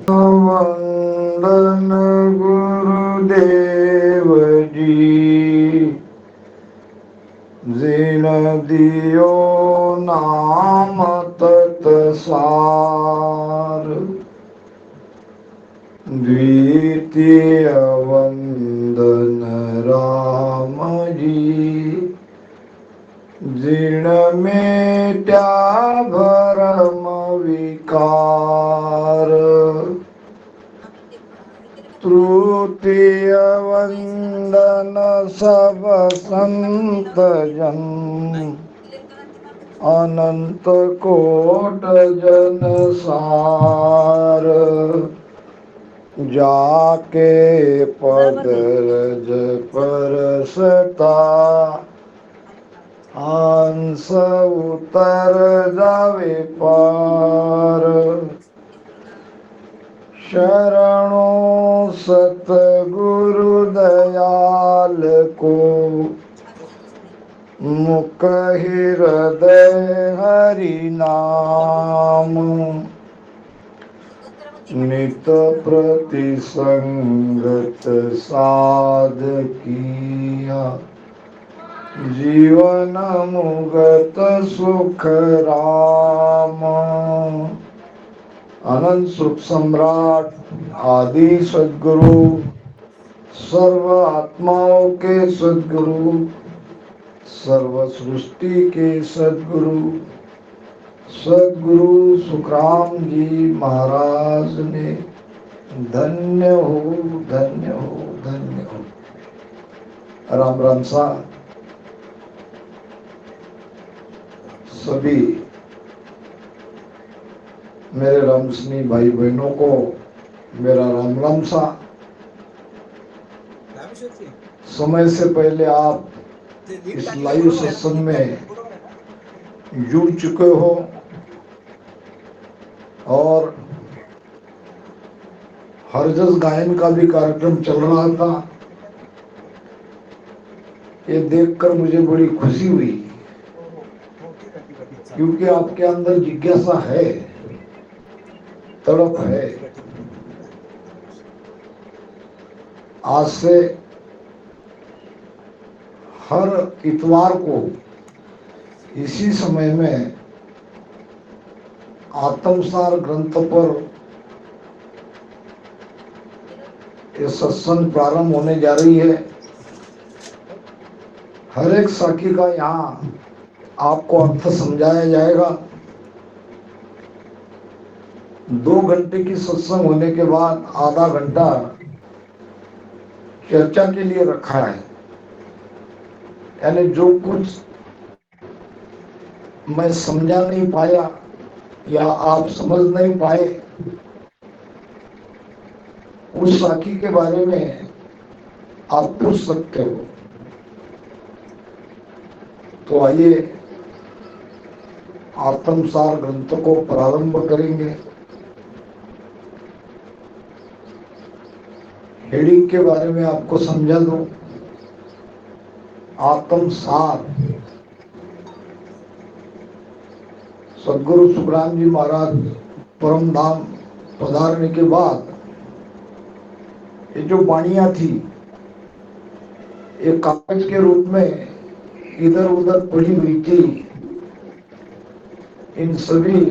वंदन गुरुदेव जी, जिन दियो नाम तत्सार। द्वितीय वंदन राम जी, जिन मेट्या भरम विकार। तृतीय वंदन सब संत जन, अनंत कोट जन सार। जाके पद रज परसता, हंस उतर जावे पार। शरणों सतगुरु दयाल को, मुख हृदय हरि नाम। नित प्रति संगत साध किया, जीवन मुगत सुख राम। अनंत सुख सम्राट आदि सद्गुरु, सर्व आत्माओं के सद्गुरु, सर्व सृष्टि के सद्गुरु, सद्गुरु सुखराम जी महाराज ने धन्य हो, धन्य हो, धन्य हो। राम राम सा सभी मेरे रामस्नी भाई बहनों को मेरा राम राम सा। समय से पहले आप इस लाइव सत्संग में जुड़ चुके हो और हरजस गायन का भी कार्यक्रम चल रहा था। ये देखकर मुझे बड़ी खुशी हुई, क्योंकि आपके अंदर जिज्ञासा है, तड़प है। आज से हर इतवार को इसी समय में आत्मसार ग्रंथ पर ये सत्संग प्रारंभ होने जा रही है। हर एक साखी का यहाँ आपको अर्थ समझाया जाएगा। 2 घंटे की सत्संग होने के बाद आधा घंटा चर्चा के लिए रखा है। यानी जो कुछ मैं समझा नहीं पाया या आप समझ नहीं पाए, उस साखी के बारे में आप पूछ सकते हो। तो आइए आत्मसार ग्रंथ को प्रारंभ करेंगे। हेडिंग के बारे में आपको समझा दूं। आत्मसार सदगुरु सुखराम जी महाराज परम धाम पधारने के बाद ये जो वाणियां थी, ये कागज के रूप में इधर उधर पड़ी हुई थी। इन सभी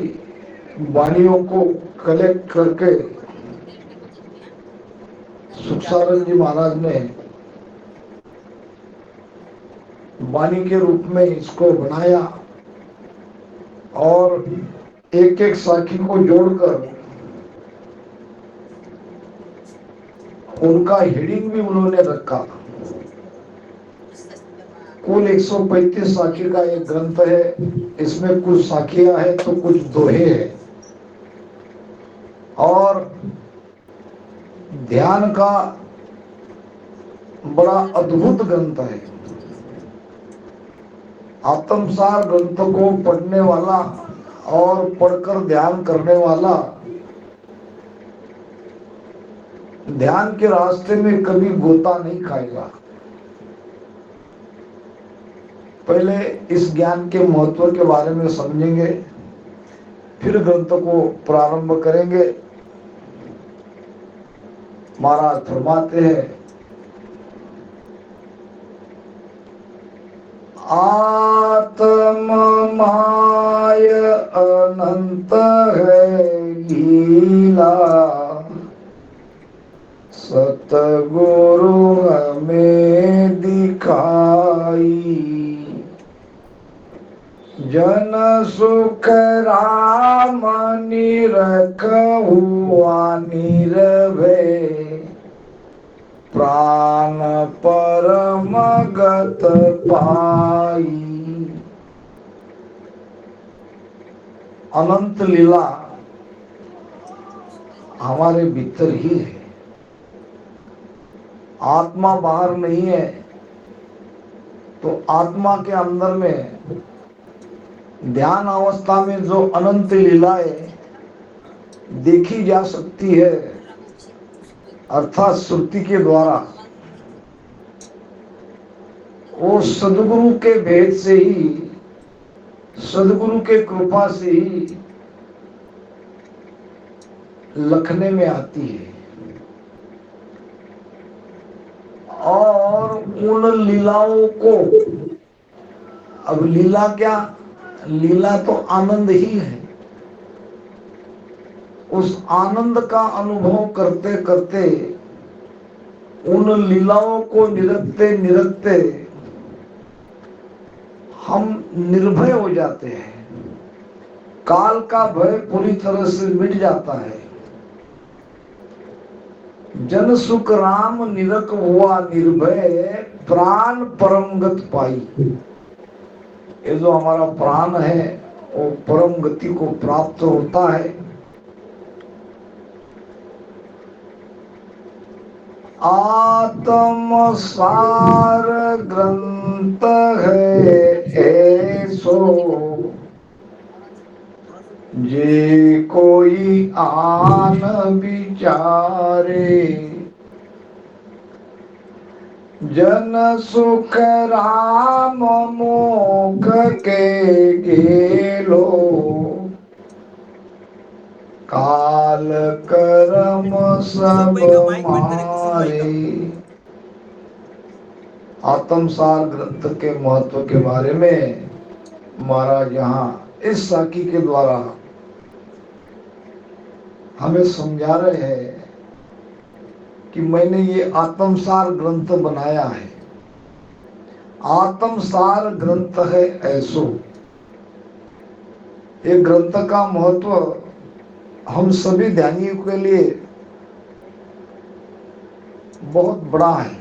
वाणियों को कलेक्ट करके सुखसानंद जी महाराज ने वाणी के रूप में इसको बनाया और एक एक साखी को जोड़कर उनका हेडिंग भी उन्होंने रखा। कुल 135 साखी का एक ग्रंथ है। इसमें कुछ साखियां हैं तो कुछ दोहे हैं। और ध्यान का बड़ा अद्भुत ग्रंथ है। आत्मसार ग्रंथ को पढ़ने वाला और पढ़कर ध्यान करने वाला ध्यान के रास्ते में कभी गोता नहीं खाएगा। पहले इस ज्ञान के महत्व के बारे में समझेंगे, फिर ग्रंथ को प्रारंभ करेंगे। महाराज फरमाते हैं, आत्म माय अनंत है लीला, सतगुरु हमें दिखाई। जन सुख राम निरख हुआ निर्भय, प्राण परम गत पाई। अनंत लीला हमारे भीतर ही है, आत्मा बाहर नहीं है। तो आत्मा के अंदर में ध्यान अवस्था में जो अनंत लीलाएं देखी जा सकती है, अर्थात श्रुति के द्वारा, वो सदगुरु के भेद से ही, सदगुरु के कृपा से ही लखने में आती है। और उन लीलाओं को, अब लीला क्या, लीला तो आनंद ही है। उस आनंद का अनुभव करते करते, उन लीलाओं को निरखते निरखते हम निर्भय हो जाते हैं। काल का भय पूरी तरह से मिट जाता है। जन सुख राम निरख हुआ निर्भय, प्राण परम गत पाई। ये जो हमारा प्राण है वो परम गति को प्राप्त होता है। आत्म सार ग्रंथ है ऐसो, जे कोई आन विचारे। जन सुख राम मोख के गेलो, काल कर्म सब मारे। आत्मसार ग्रंथ के महत्व के बारे में महाराज यहाँ इस साखी के द्वारा हमें समझा रहे हैं कि मैंने ये आत्मसार ग्रंथ बनाया है। आत्मसार ग्रंथ है ऐसो, ये ग्रंथ का महत्व हम सभी ध्यानियों के लिए बहुत बड़ा है।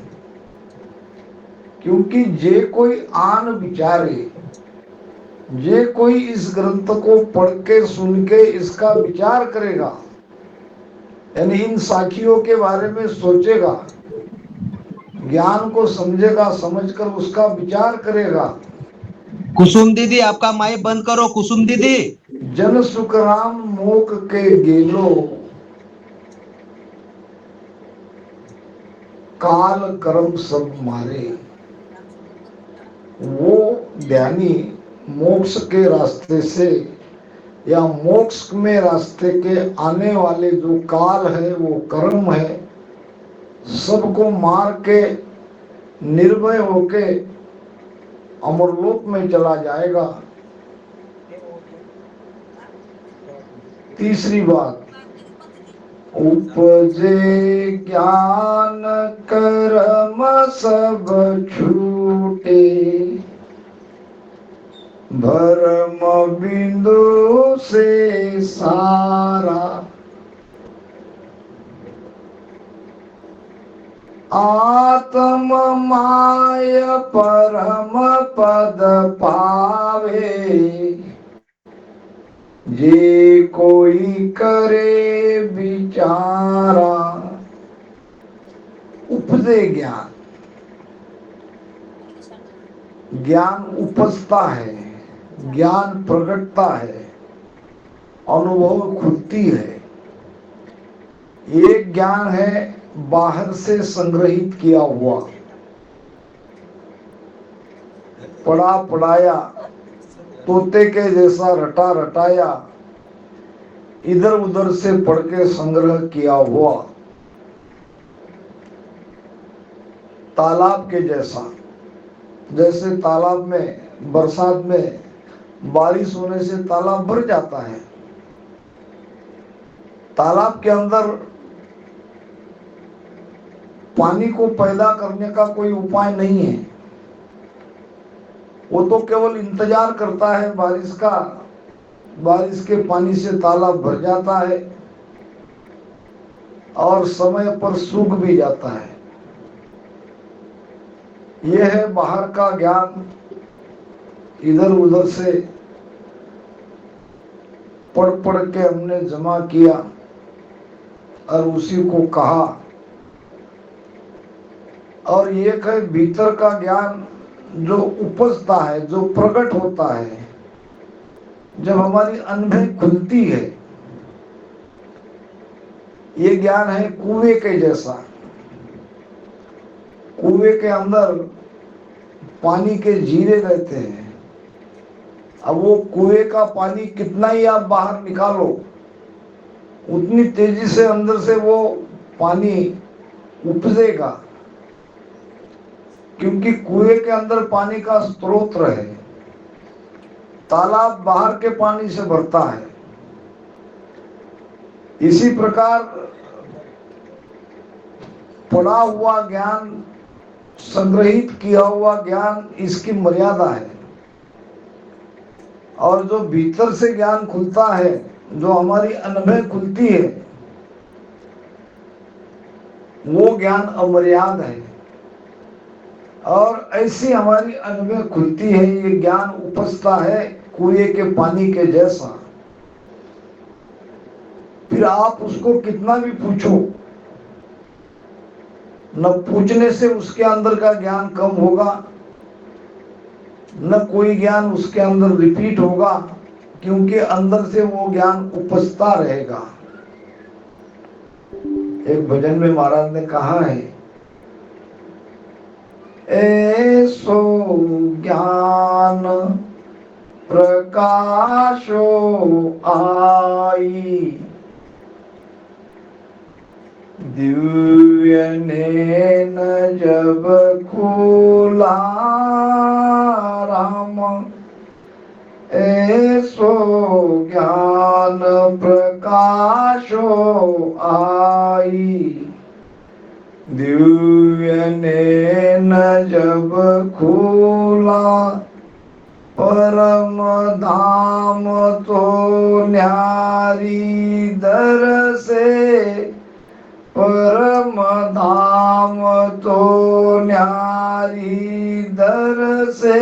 क्योंकि जे कोई आन विचारे, जे कोई इस ग्रंथ को पढ़ के सुन के इसका विचार करेगा, यानी इन साखियों के बारे में सोचेगा, ज्ञान को समझेगा, समझकर उसका विचार करेगा। कुसुम दीदी आपका माइक बंद करो। कुसुम दीदी। जन सुख राम मोक के गेलो, काल कर्म सब मारे। वो ध्यानी मोक्ष के रास्ते से या मोक्ष में रास्ते के आने वाले जो काल है, वो कर्म है, सबको मार के निर्भय होके अमरलोक में चला जाएगा। तीसरी बात, उपजे ज्ञान कर्म सब छूटे, भरम बिंदु से सारा। आत्म माय परम पद पावे, जे कोई करे विचारा। उपजे ज्ञान, ज्ञान उपजता है, ज्ञान प्रकटता है, अनुभव खुलती है। एक ज्ञान है बाहर से संग्रहित किया हुआ, पढ़ा पढ़ाया, तोते के जैसा रटा रटाया, इधर उधर से पढ़ के संग्रह किया हुआ। तालाब के जैसा। जैसे तालाब में बरसात में बारिश होने से तालाब भर जाता है, तालाब के अंदर पानी को पैदा करने का कोई उपाय नहीं है, वो तो केवल इंतजार करता है बारिश का। बारिश के पानी से तालाब भर जाता है और समय पर सूख भी जाता है। यह है बाहर का ज्ञान, इधर उधर से पढ़ पढ़ के हमने जमा किया और उसी को कहा। और एक है भीतर का ज्ञान जो उपजता है, जो प्रकट होता है जब हमारी आंखें खुलती है। ये ज्ञान है कुएं के जैसा। कुएं के अंदर पानी के जीरे रहते हैं। अब वो कुएं का पानी कितना ही आप बाहर निकालो, उतनी तेजी से अंदर से वो पानी उपजेगा, क्योंकि कुएं के अंदर पानी का स्रोत है। तालाब बाहर के पानी से भरता है। इसी प्रकार पढ़ा हुआ ज्ञान, संग्रहित किया हुआ ज्ञान, इसकी मर्यादा है। और जो भीतर से ज्ञान खुलता है, जो हमारी अनुभव खुलती है, वो ज्ञान अमर्याद है। और ऐसी हमारी अनुभव खुलती है, ये ज्ञान उपजता है कुएं के पानी के जैसा। फिर आप उसको कितना भी पूछो, न पूछने से उसके अंदर का ज्ञान कम होगा, न कोई ज्ञान उसके अंदर रिपीट होगा, क्योंकि अंदर से वो ज्ञान उपजता रहेगा। एक भजन में महाराज ने कहा है, ऐसो ज्ञान प्रकाशो आई, दिव्य नैन जब खुला राम। ऐसो ज्ञान प्रकाशो आई, दिव्य नैन जब खुला। परम धाम तो न्यारी दर से, परम धाम तो न्यारी दर से।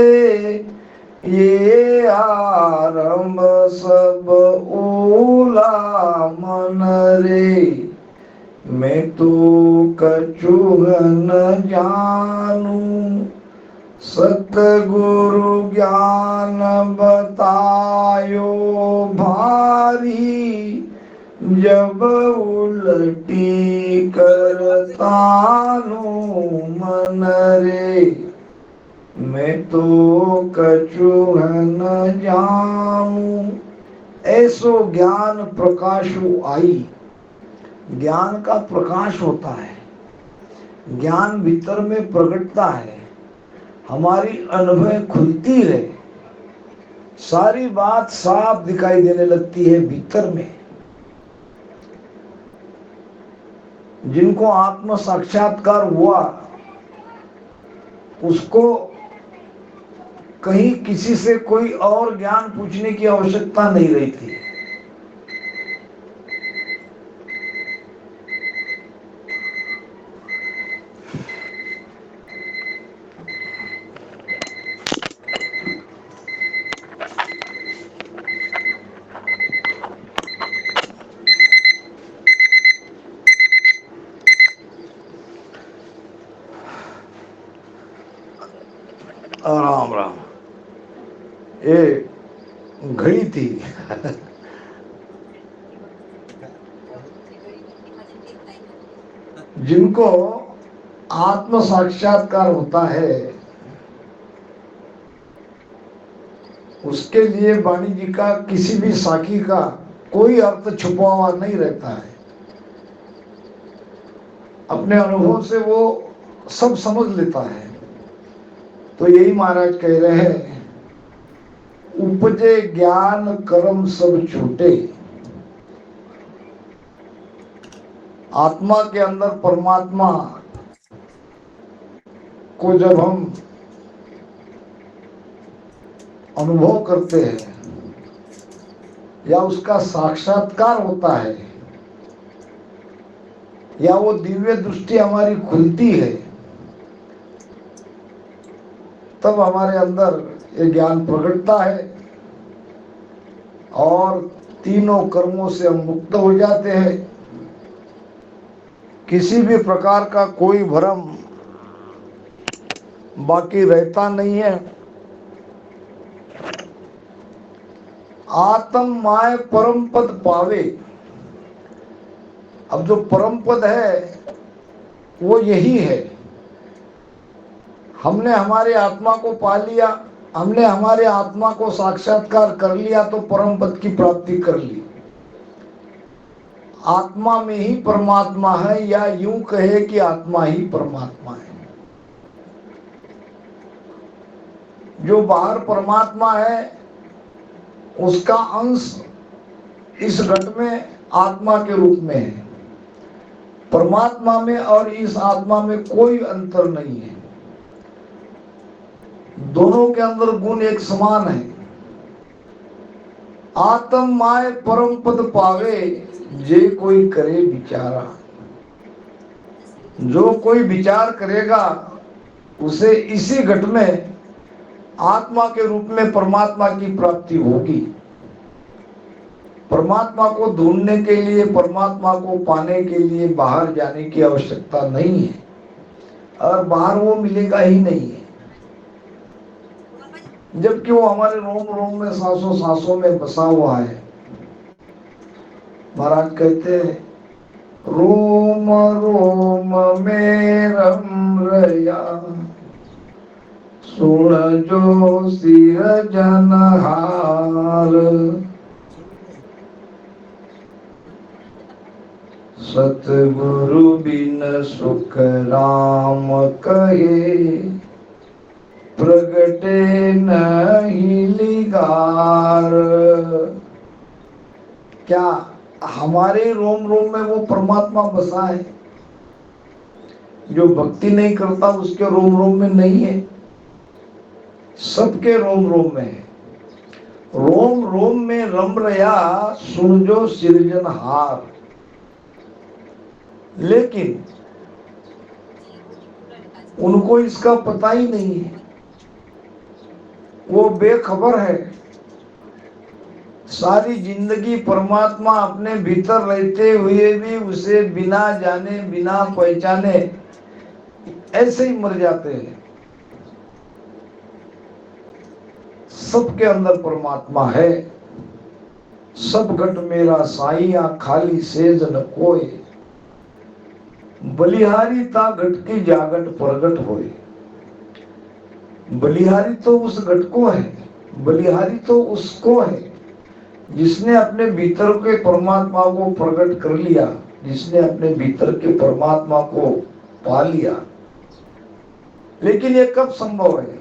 ये आरंभ सब ओला मन रे, मैं तो कछु न जानू। सतगुरु ज्ञान बतायो भारी, जब उल्टी करतानु मन रे, मैं तो कछु न जानू। ऐसो ज्ञान प्रकाशु आई। ज्ञान का प्रकाश होता है, ज्ञान भीतर में प्रकटता है, हमारी अनुभव खुलती है, सारी बात साफ दिखाई देने लगती है भीतर में। जिनको आत्म साक्षात्कार हुआ, उसको कहीं किसी से कोई और ज्ञान पूछने की आवश्यकता नहीं रही थी। राम राम। ये घड़ी थी। जिनको आत्म साक्षात्कार होता है, उसके लिए वाणी जी का किसी भी साखी का कोई अर्थ छुपा हुआ नहीं रहता है। अपने अनुभव से वो सब समझ लेता है। तो यही महाराज कह रहे हैं, उपजे ज्ञान कर्म सब छूटे। आत्मा के अंदर परमात्मा को जब हम अनुभव करते हैं या उसका साक्षात्कार होता है या वो दिव्य दृष्टि हमारी खुलती है, तब हमारे अंदर ये ज्ञान प्रकटता है और तीनों कर्मों से हम मुक्त हो जाते हैं। किसी भी प्रकार का कोई भ्रम बाकी रहता नहीं है। आत्म माय परम पद पावे। अब जो परम पद है वो यही है। हमने हमारे आत्मा को पा लिया, हमने हमारे आत्मा को साक्षात्कार कर लिया तो परम पद की प्राप्ति कर ली। आत्मा में ही परमात्मा है, या यूं कहे कि आत्मा ही परमात्मा है। जो बाहर परमात्मा है उसका अंश इस घट में आत्मा के रूप में है। परमात्मा में और इस आत्मा में कोई अंतर नहीं है। दोनों के अंदर गुण एक समान है। आत्म माय परम पद पावे, जे कोई करे विचारा। जो कोई विचार करेगा उसे इसी घट में आत्मा के रूप में परमात्मा की प्राप्ति होगी। परमात्मा को ढूंढने के लिए, परमात्मा को पाने के लिए बाहर जाने की आवश्यकता नहीं है, और बाहर वो मिलेगा ही नहीं है। जबकि वो हमारे रोम रोम में, सांसों सांसों में बसा हुआ है। महाराज कहते हैं, रोम रोम में रम रया, सुन जो सिरजनहार। सतगुरु बिन सुख राम कहे, प्रगटे नहीं लिगार। क्या हमारे रोम रोम में वो परमात्मा बसा है? जो भक्ति नहीं करता उसके रोम रोम में नहीं है? सबके रोम रोम में है। रोम रोम में रम रया, सुन जो सिरजनहार। लेकिन उनको इसका पता ही नहीं है, वो बेखबर है। सारी जिंदगी परमात्मा अपने भीतर रहते हुए भी उसे बिना जाने, बिना पहचाने ऐसे ही मर जाते हैं। सबके अंदर परमात्मा है। सब घट मेरा साईया, खाली सेज न कोय। बलिहारी ता घट की जागट प्रगट होए। बलिहारी तो उस घट को है, बलिहारी तो उसको है जिसने अपने भीतर के परमात्मा को प्रकट कर लिया, जिसने अपने भीतर के परमात्मा को पा लिया। लेकिन ये कब संभव है?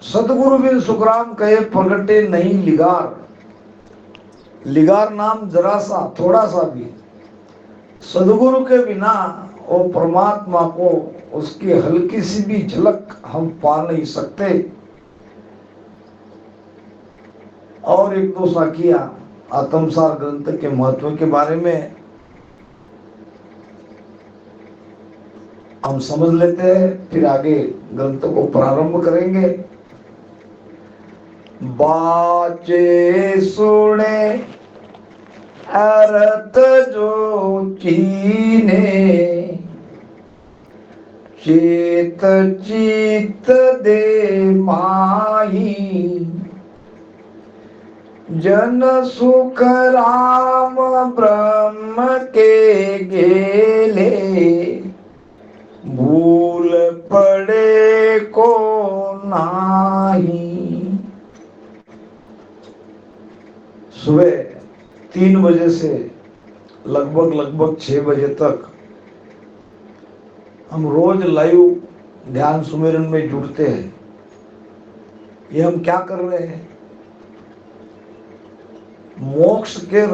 सतगुरु बिन सुखराम कहे, प्रगटे नहीं लिगार। लिगार नाम जरा सा, थोड़ा सा भी सदगुरु के बिना वो परमात्मा को, उसकी हल्की सी भी झलक हम पा नहीं सकते। और एक दो साखियां आत्मसार ग्रंथ के महत्व के बारे में हम समझ लेते हैं, फिर आगे ग्रंथ को प्रारंभ करेंगे। बाचे सुने अर्थ जो कीने, चेत चित दे माही। जन सुख राम ब्रह्म के गेले, भूल पड़े को नाही। सुबह 3 बजे से लगभग 6 बजे तक हम रोज लाइव ध्यान सुमिरन में जुड़ते हैं, ये हम क्या कर रहे हैं? मोक्ष के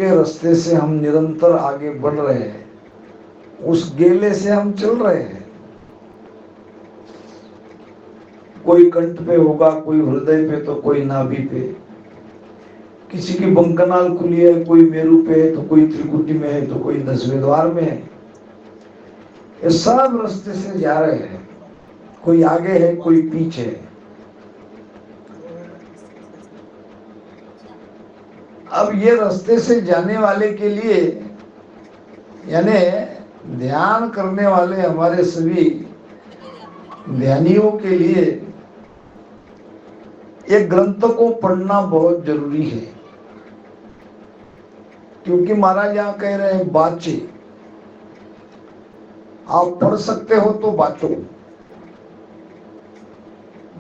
रास्ते से हम निरंतर आगे बढ़ रहे हैं, उस गेले से हम चल रहे हैं। कोई कंठ पे होगा, कोई हृदय पे, तो कोई नाभि पे, किसी की बंकनाल खुली है, कोई मेरु पे है, तो कोई त्रिकुटी में है, तो कोई 10वें द्वार में है। ये सब रास्ते से जा रहे हैं, कोई आगे है, कोई पीछे है। अब ये रास्ते से जाने वाले के लिए, यानी ध्यान करने वाले हमारे सभी ध्यानियों के लिए एक ग्रंथ को पढ़ना बहुत जरूरी है। क्योंकि महाराज यहाँ कह रहे हैं बाचे, आप पढ़ सकते हो तो बाचो।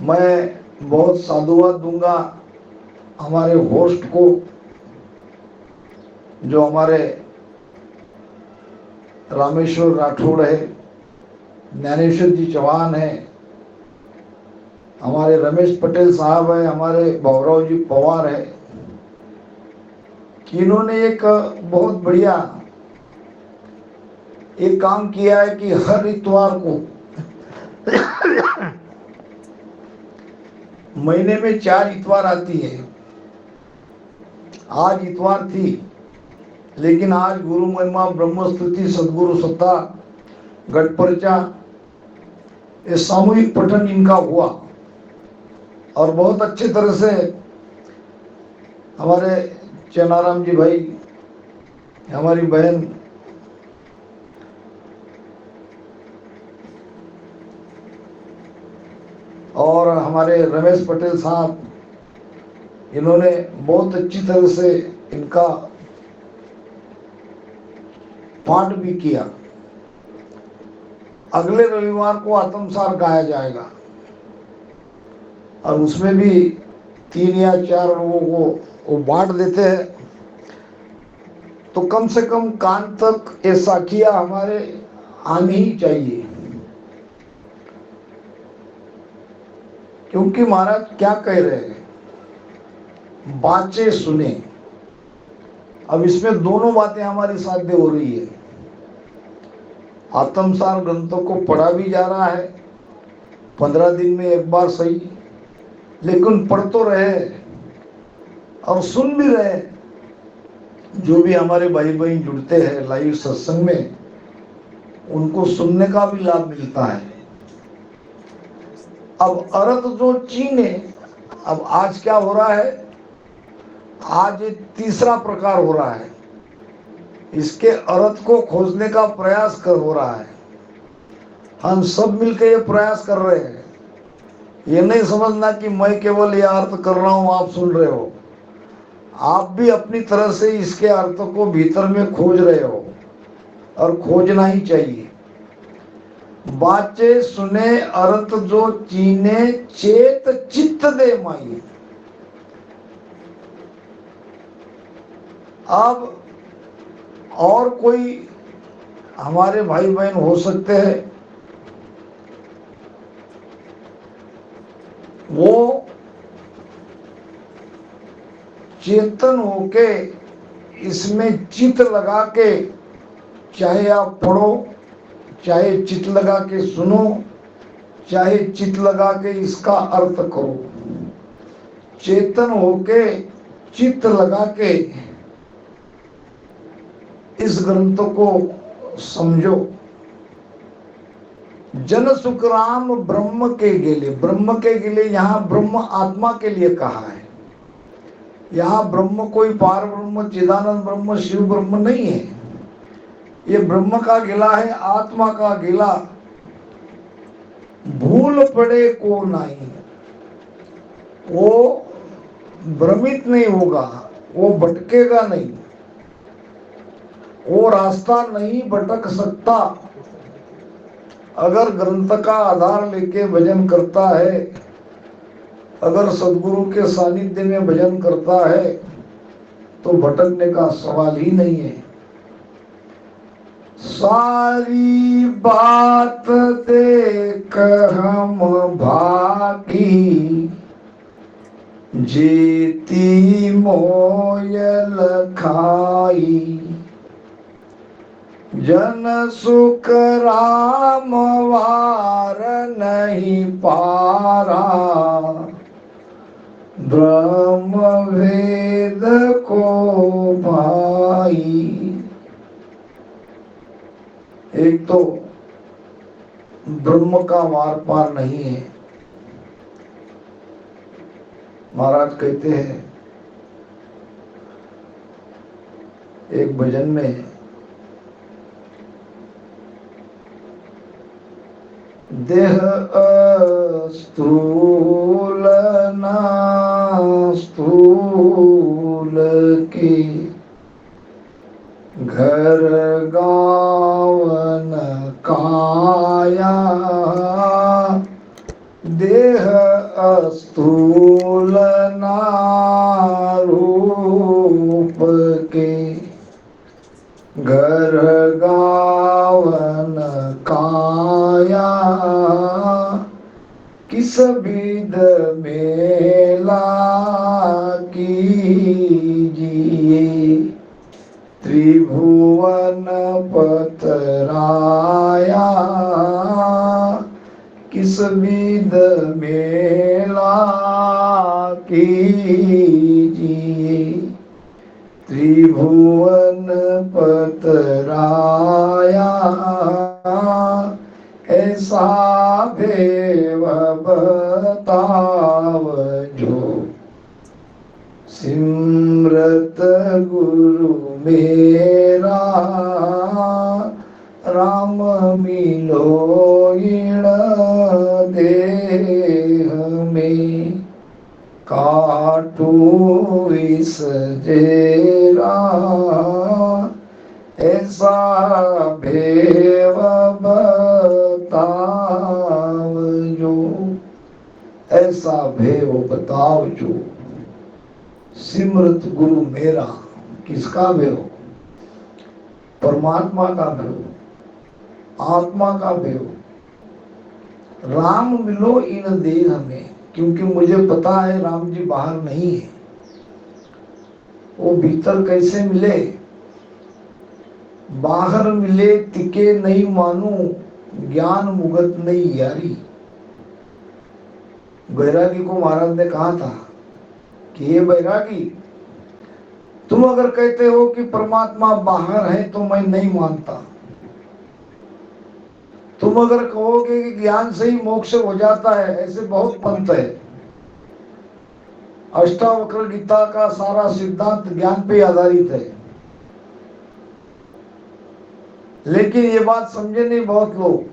मैं बहुत साधुवाद दूंगा हमारे होस्ट को, जो हमारे रामेश्वर राठौड़ है, ज्ञानेश्वर जी चौहान है, हमारे रमेश पटेल साहब है, हमारे भवराव जी पवार है, कि इन्होंने एक बहुत बढ़िया एक काम किया है कि हर इतवार को महीने में 4 इतवार आती है। आज इतवार थी, लेकिन आज गुरु महिमा, ब्रह्मस्तुति, सदगुरु सत्ता, गढ़पर्चा, ये सामूहिक पठन इनका हुआ और बहुत अच्छे तरह से हमारे चनाराम जी भाई, हमारी बहन और हमारे रमेश पटेल साहब, इन्होंने बहुत अच्छी तरह से इनका पाठ भी किया। अगले रविवार को आत्मसार गाया जाएगा और उसमें भी 3 या 4 लोगों को वो बांट देते हैं, तो कम से कम कान तक ये साखियां हमारे आनी ही चाहिए। क्योंकि महाराज क्या कह रहे हैं, बाचे सुने। अब इसमें दोनों बातें हमारी साध्य हो रही है। आत्मसार ग्रंथों को पढ़ा भी जा रहा है, 15 दिन में एक बार सही, लेकिन पढ़ तो रहे और सुन भी रहे। जो भी हमारे भाई बहन जुड़ते हैं लाइव सत्संग में, उनको सुनने का भी लाभ मिलता है। अब अर्थ जो चीने, अब आज क्या हो रहा है, आज तीसरा प्रकार हो रहा है, इसके अर्थ को खोजने का प्रयास कर हो रहा है। हम सब मिलकर ये प्रयास कर रहे हैं। ये नहीं समझना कि मैं केवल ये अर्थ कर रहा हूं, आप सुन रहे हो। आप भी अपनी तरह से इसके अर्थ को भीतर में खोज रहे हो और खोजना ही चाहिए। बाचे सुने अर्थ जो चीने, चेत चित्त दे माई। अब और कोई हमारे भाई बहन हो सकते हैं, वो चेतन होके इसमें चित लगा के, चाहे आप पढ़ो, चाहे चित लगा के सुनो, चाहे चित लगा के इसका अर्थ करो। चेतन होके चित लगा के इस ग्रंथ को समझो। जन सुखराम ब्रह्म के गिले, ब्रह्म के गिले यहाँ ब्रह्म आत्मा के लिए कहा है। यहाँ ब्रह्म कोई पार ब्रह्म, चिदानंद ब्रह्म, शिव ब्रह्म नहीं है। ये ब्रह्म का गिला है, आत्मा का गिला। भूल पड़े को नहीं, वो भ्रमित नहीं होगा, वो भटकेगा नहीं, वो रास्ता नहीं भटक सकता। अगर ग्रंथ का आधार लेके भजन करता है, अगर सदगुरु के सानिध्य में भजन करता है, तो भटकने का सवाल ही नहीं है। सारी बात देख हम भागी, जीती मोयल खाई। जन सुख राम वार नहीं पारा, ब्रह्म वेद को भाई। एक तो ब्रह्म का वार पार नहीं है। महाराज कहते हैं एक भजन में, देह स्थूल ना स्थूल की, घर गावन काया। देह स्थूल ना रूप के, घर गावन काया। किस विध मेला कीजिए, त्रिभुवन पतराया। किस विध मेला कीजिए, त्रिभुवन पतराया। ऐसा भेव बताव जो, सिमरत गुरु मेरा। राम मिलो इण देह में, काटू इस जेरा। ऐसा भेव बताव जो, ऐसा भेव बताव जो, सिमरत गुरु मेरा। किसका भेव? परमात्मा का भेव, आत्मा का भेव। राम मिलो इन देह में, क्योंकि मुझे पता है राम जी बाहर नहीं है। वो भीतर कैसे मिले? बाहर मिले तिके नहीं मानू, ज्ञान मुगत नहीं यारी। बैरागी को महाराज ने कहा था कि ये बैरागी, तुम अगर कहते हो कि परमात्मा बाहर है तो मैं नहीं मानता। तुम अगर कहोगे कि ज्ञान से ही मोक्ष हो जाता है, ऐसे बहुत पंथ है। अष्टावक्र गीता का सारा सिद्धांत ज्ञान पे आधारित है, लेकिन ये बात समझे नहीं बहुत लोग।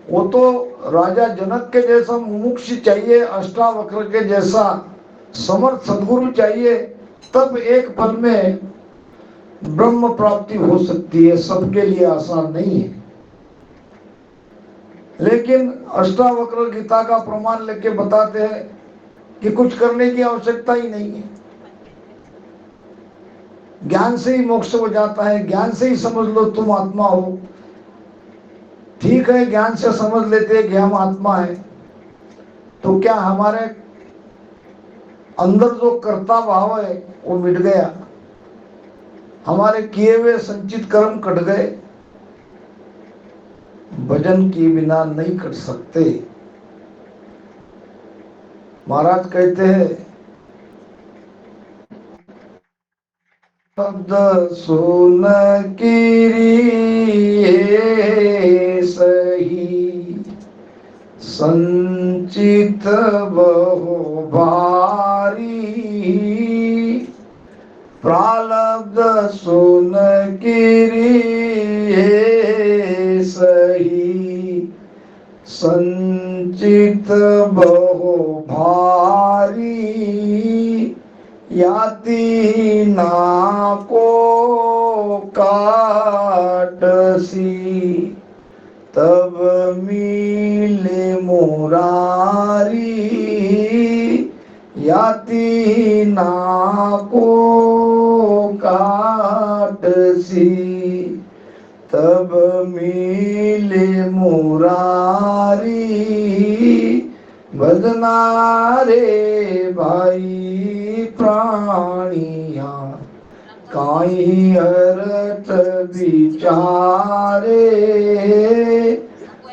वो तो राजा जनक के जैसा मुमुक्ष चाहिए, अष्टावक्र के जैसा समर्थ सदगुरु चाहिए, तब एक पल में ब्रह्म प्राप्ति हो सकती है। सबके लिए आसान नहीं है। लेकिन अष्टावक्र गीता का प्रमाण लेके बताते हैं कि कुछ करने की आवश्यकता ही नहीं है, ज्ञान से ही मोक्ष हो जाता है। ज्ञान से ही समझ लो तुम आत्मा हो। ठीक है, ज्ञान से समझ लेते हैं कि हम आत्मा है, तो क्या हमारे अंदर जो कर्ता भाव है वो मिट गया? हमारे किए हुए संचित कर्म कट गए? भजन के बिना नहीं कट सकते। महाराज कहते हैं, शब्द सुन किरिए सही, संचित बहु भारी। प्रारब्ध सुन किरिए सही, संचित बहु भारी। याति ना को काटसी, तब मिले मुरारी। याति ना को काटसी, बरसी, तब मिले मुरारी, भजना रे भाई प्राणिया, काई अर्थ विचारे,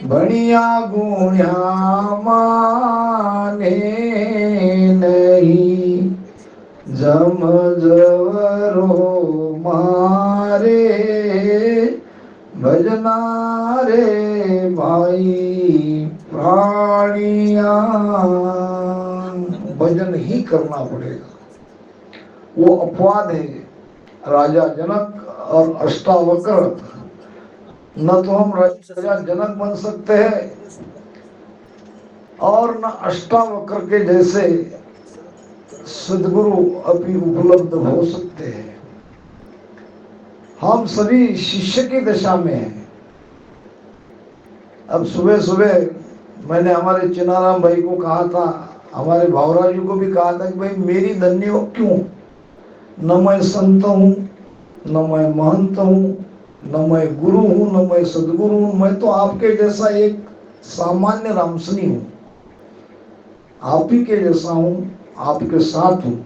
बढ़िया गुणिया माने नहीं, जम जवरो मारे, भजना रे भाई प्राणिया। भजन ही करना पड़ेगा, वो अपवाद है। राजा जनक और अष्टावक्र, न तो हम राजा जनक बन सकते हैं और न अष्टावक्र के जैसे सद्गुरु अभी उपलब्ध हो सकते हैं। हम सभी शिष्य की दशा में हैं। अब सुबह सुबह मैंने हमारे चिनाराम भाई को कहा था, हमारे भावराज जी को भी कहा था कि भाई मेरी धन्य हो क्यों, न मैं संत हूँ, न मैं महंत हूँ, न मैं गुरु हूँ, न मैं सदगुरु हूँ, मैं तो आपके जैसा एक सामान्य रामसनी हूँ, आप ही के जैसा हूँ, आपके साथ हूँ।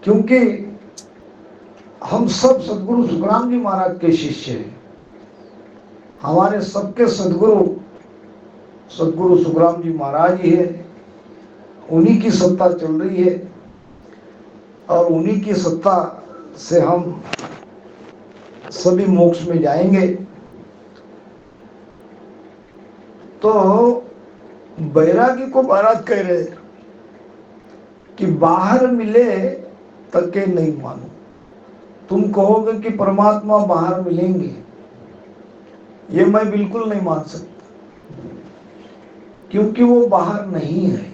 क्योंकि हम सब सदगुरु सुखराम जी महाराज के शिष्य हैं। हमारे सबके सदगुरु सदगुरु सुखराम जी महाराज ही है, उन्हीं की सत्ता चल रही है और उन्हीं की सत्ता से हम सभी मोक्ष में जाएंगे। तो बैरागी को महाराज कह रहे कि बाहर मिले तके नहीं मानो। तुम कहोगे कि परमात्मा बाहर मिलेंगे, ये मैं बिल्कुल नहीं मान सकता, क्योंकि वो बाहर नहीं है,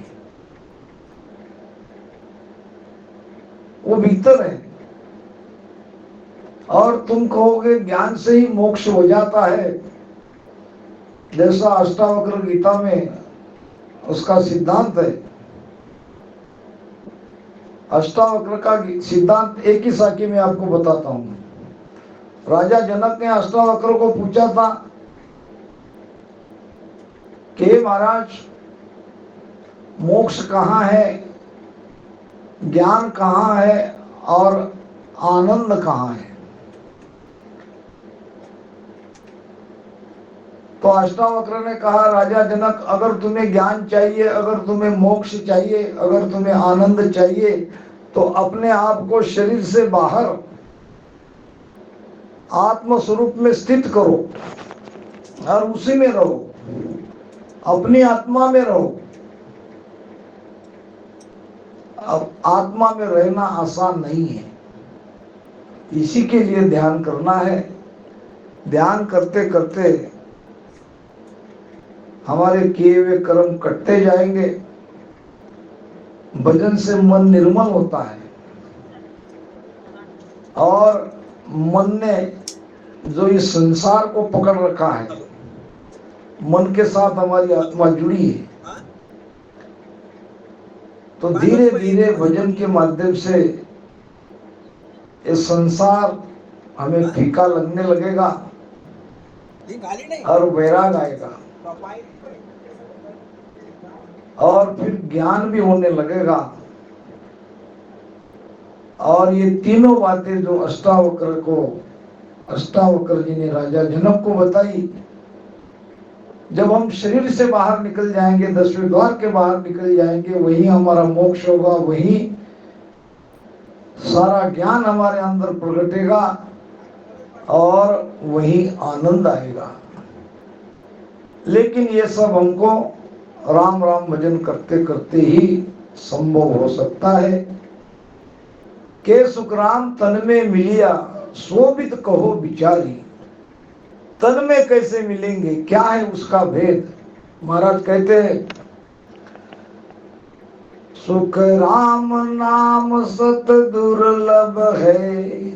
वो भीतर है। और तुम कहोगे ज्ञान से ही मोक्ष हो जाता है, जैसा अष्टावक्र गीता में उसका सिद्धांत है। अष्टावक्र का सिद्धांत एक ही साखी में आपको बताता हूं। राजा जनक ने अष्टावक्र को पूछा था कि महाराज मोक्ष कहाँ है, ज्ञान कहाँ है और आनंद कहाँ है। तो अष्टावक्र ने कहा, राजा जनक, अगर तुम्हें ज्ञान चाहिए, अगर तुम्हें मोक्ष चाहिए, अगर तुम्हें आनंद चाहिए, तो अपने आप को शरीर से बाहर आत्म स्वरूप में स्थित करो और उसी में रहो, अपनी आत्मा में रहो। अब आत्मा में रहना आसान नहीं है, इसी के लिए ध्यान करना है। ध्यान करते करते हमारे किए हुए कर्म कटते जाएंगे, भजन से मन निर्मल होता है और मन ने जो इस संसार को पकड़ रखा है, मन के साथ हमारी आत्मा जुड़ी है, तो धीरे धीरे भजन के माध्यम से ये संसार हमें फीका लगने लगेगा और वैराग आएगा और फिर ज्ञान भी होने लगेगा। और ये तीनों बातें जो अष्टावक्र जी ने राजा जनक को बताई, जब हम शरीर से बाहर निकल जाएंगे, 10वें द्वार के बाहर निकल जाएंगे, वही हमारा मोक्ष होगा, वही सारा ज्ञान हमारे अंदर प्रगटेगा और वही आनंद आएगा। लेकिन ये सब हमको राम राम भजन करते करते ही संभव हो सकता है। के सुखराम तन में मिलिया, शोभित कहो विचारी। तन में कैसे मिलेंगे, क्या है उसका भेद। महाराज कहते हैं, सुख राम नाम सत दुर्लभ है,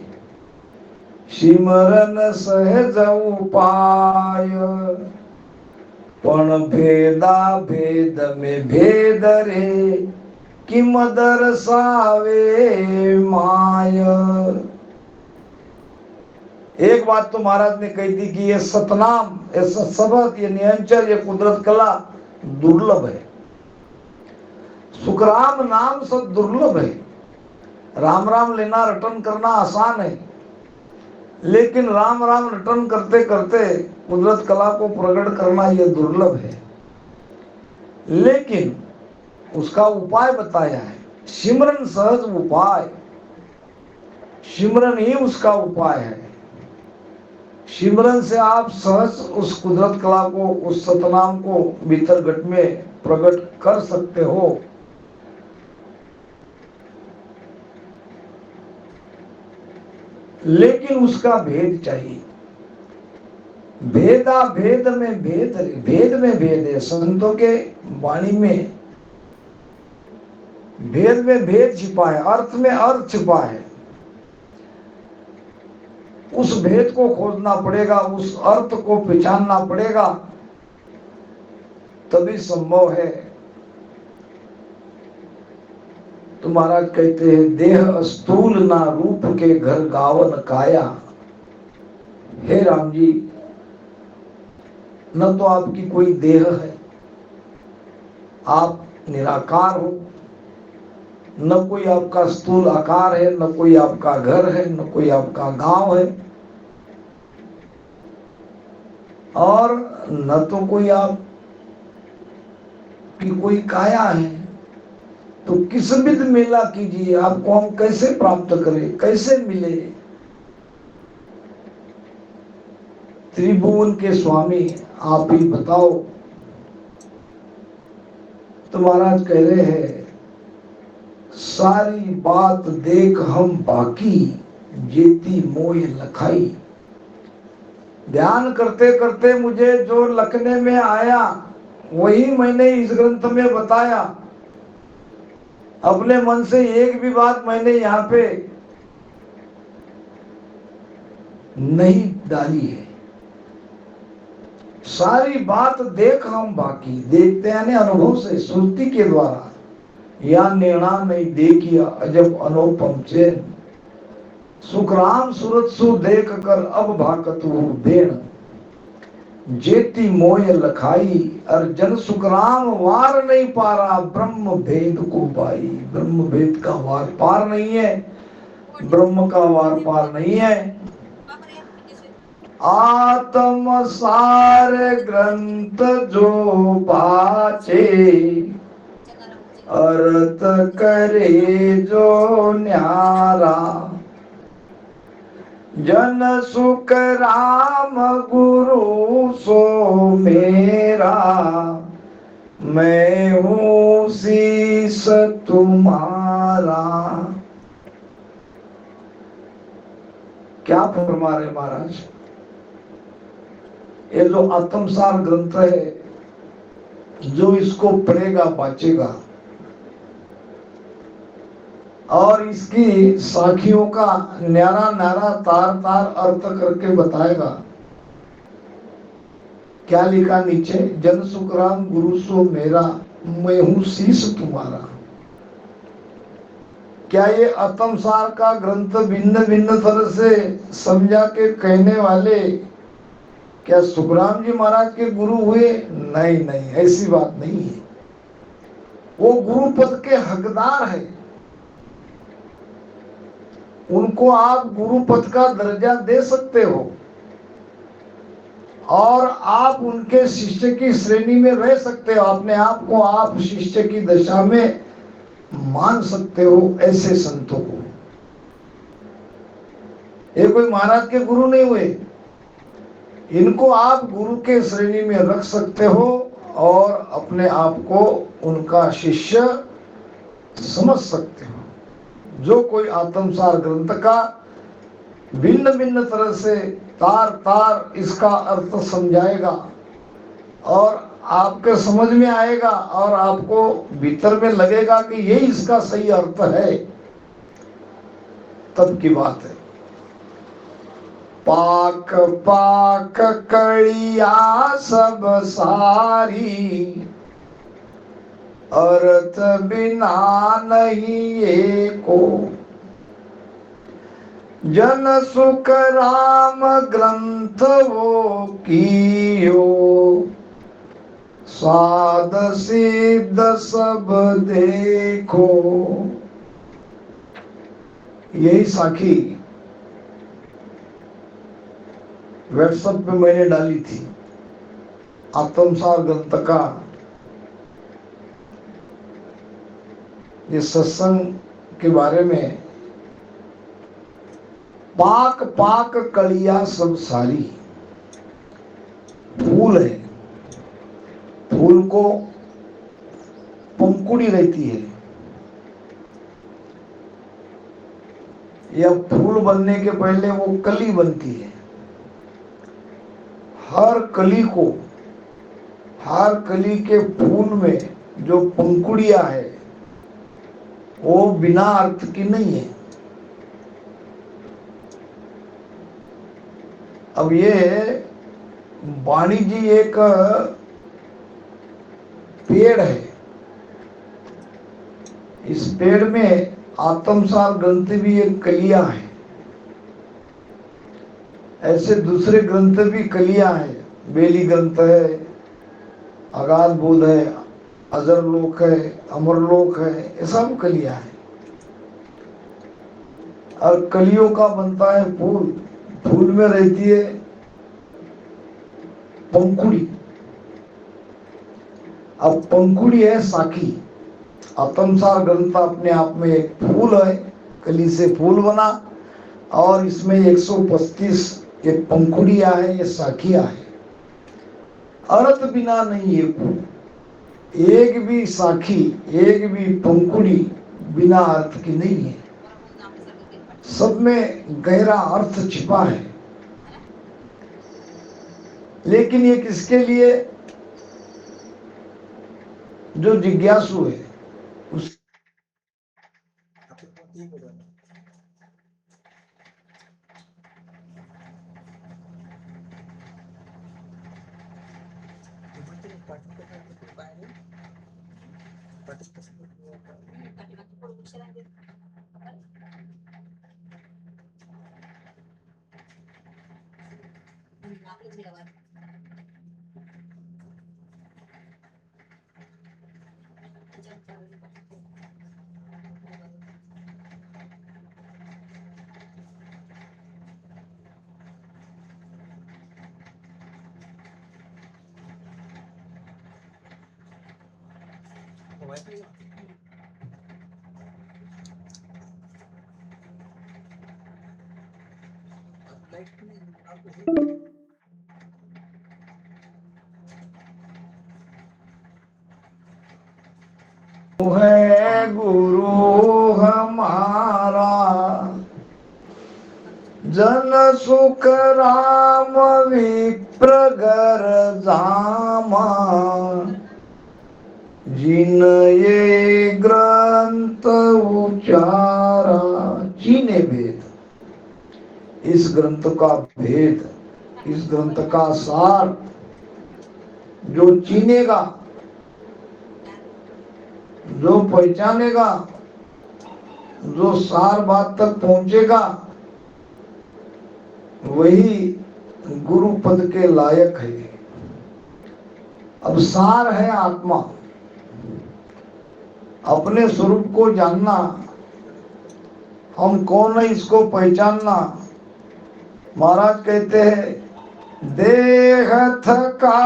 सिमरन सहज उपाय। पण भेदा भेद में भेद रे, किम दर्शावे माय। एक बात तो महाराज ने कही थी कि ये सतनाम, ये सत्शब्द, ये नियंचर, ये कुदरत कला दुर्लभ है। सुखराम नाम सब दुर्लभ है। राम राम लेना, रटन करना आसान है, लेकिन राम राम रटन करते करते कुदरत कला को प्रकट करना यह दुर्लभ है। लेकिन उसका उपाय बताया है, सिमरन सहज उपाय। सिमरन ही उसका उपाय है। सिमरन से आप सहज उस कुदरत कला को, उस सतनाम को भीतर घट में प्रकट कर सकते हो। लेकिन उसका भेद चाहिए। भेदा भेद में भेद, भेद में भेद है। संतों के वाणी में भेद में भेद छिपा है, अर्थ में अर्थ छिपा है। उस भेद को खोजना पड़ेगा, उस अर्थ को पहचानना पड़ेगा, तभी संभव है। तो महाराज कहते हैं, देह स्थूल ना रूप के घर गावन काया। हे राम जी, न तो आपकी कोई देह है, आप निराकार हो, न कोई आपका स्थूल आकार है, न कोई आपका घर है, न कोई आपका गांव है, और न तो कोई आप की कोई काया है। तो किस विध मेला कीजिए, आपको हम कैसे प्राप्त करें, कैसे मिले। त्रिभुवन के स्वामी आप ही बताओ। तो महाराज कह रहे हैं, सारी बात देख हम बाकी, जेती मोह लखाई। ध्यान करते करते मुझे जो लखने में आया वही मैंने इस ग्रंथ में बताया। अपने मन से एक भी बात मैंने यहाँ पे नहीं डाली है। सारी बात देख हम बाकी, देखते हैं अनुभव से, श्रुति के द्वारा। या नेणा नहीं देखिया अजब अनुपम चैन, सुखराम सूरत सु देख कर अब भाकत हो देन। जेती मोय लखाई, और जन सुखराम वार नहीं पा रहा ब्रह्म भेद को पाई। ब्रह्म भेद का वार पार नहीं है, ब्रह्म का वार पार नहीं है। आत्म सार ग्रंथ जो बाचे, अर्थ करे जो न्यारा। जन सुख राम गुरु सो मेरा, मैं हूँ शीस तुम्हारा। क्या फरमा रहे महाराज, ये जो आत्मसार ग्रंथ है, जो इसको पढ़ेगा बाचेगा, और इसकी साखियों का न्यारा न्यारा तार तार अर्थ करके बताएगा। क्या लिखा नीचे, जन सुखराम गुरु सो मेरा, मैं हूं शीश तुम्हारा। क्या ये आत्मसार का ग्रंथ भिन्न भिन्न तरह से समझा के कहने वाले क्या सुखराम जी महाराज के गुरु हुए? नहीं नहीं, ऐसी बात नहीं है। वो गुरु पद के हकदार है, उनको आप गुरु पद का दर्जा दे सकते हो, और आप उनके शिष्य की श्रेणी में रह सकते हो। अपने आप को आप शिष्य की दशा में मान सकते हो ऐसे संतों को। ये कोई महाराज के गुरु नहीं हुए, इनको आप गुरु के श्रेणी में रख सकते हो और अपने आप को उनका शिष्य समझ सकते हो। जो कोई आत्मसार ग्रंथ का भिन्न भिन्न तरह से तार तार इसका अर्थ समझाएगा और आपके समझ में आएगा, और आपको भीतर में लगेगा कि यही इसका सही अर्थ है, तब की बात है। पाक पाक कड़िया सब सारी, अर्थ बिना नहीं एको, जन सुख राम ग्रंथ वो कियो, साध सिद्ध सब देखो। यही साखी व्हाट्सएप पे मैंने डाली थी, आत्मसार ग्रंथ का ये सत्संग के बारे में। पाक पाक कलिया सब सारी, फूल है, फूल को पंखुड़ी रहती है, या फूल बनने के पहले वो कली बनती है। हर कली को, हर कली के फूल में जो पंखुड़ियां है वो बिना अर्थ की नहीं है। अब ये वाणी जी एक पेड़ है, इस पेड़ में आत्मसार ग्रंथ भी एक कलियां है, ऐसे दूसरे ग्रंथ भी कलियां है। बेली ग्रंथ है, अगाध बोध है, अजर लोक है, अमर लोक है, ये सब कलियां है। और कलियों का बनता है फूल, फूल में रहती है पंखुड़ी। अब पंखुड़ी है साखी। आत्मसार ग्रंथ अपने आप में एक फूल है, कली से फूल बना, और इसमें 135 ये पंखुड़ियां है, ये साखियां है। अर्थ बिना नहीं है फूल, एक भी साखी, एक भी पंखुड़ी बिना अर्थ की नहीं है। सब में गहरा अर्थ छिपा है। लेकिन ये किसके लिए? जो जिज्ञासु है उस है गुरु हमारा, जन सुख राम विप्र घर धामा, जिन ये ग्रंथ उचारा। चीने भेद, इस ग्रंथ का भेद, इस ग्रंथ का सार जो चीनेगा, जो पहचानेगा, जो सार बात तक पहुंचेगा, वही गुरु पद के लायक है। अब सार है आत्मा, अपने स्वरूप को जानना, हम कौन है इसको पहचानना। महाराज कहते हैं, देह थका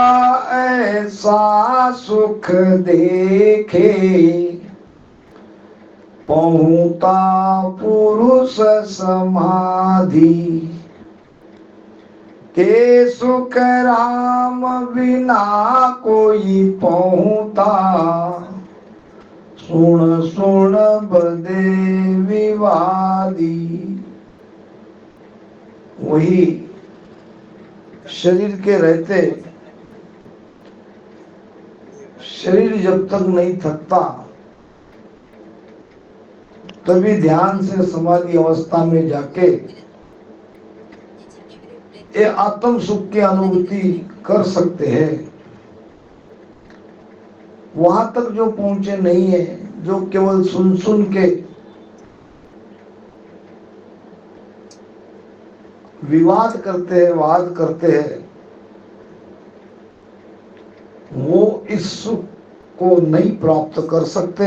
ऐसा सुख देखे, पहुँता पुरुष समाधि, के सुख राम बिना कोई पहुँता, सुन सुन बदे विवादी। वही शरीर के रहते, शरीर जब तक नहीं थकता तभी ध्यान से समाधि अवस्था में जाके ये आत्म सुख की अनुभूति कर सकते हैं। वहां तक जो पहुंचे नहीं है, जो केवल सुन सुन के विवाद करते हैं, वाद करते हैं, वो इस सुख को नहीं प्राप्त कर सकते।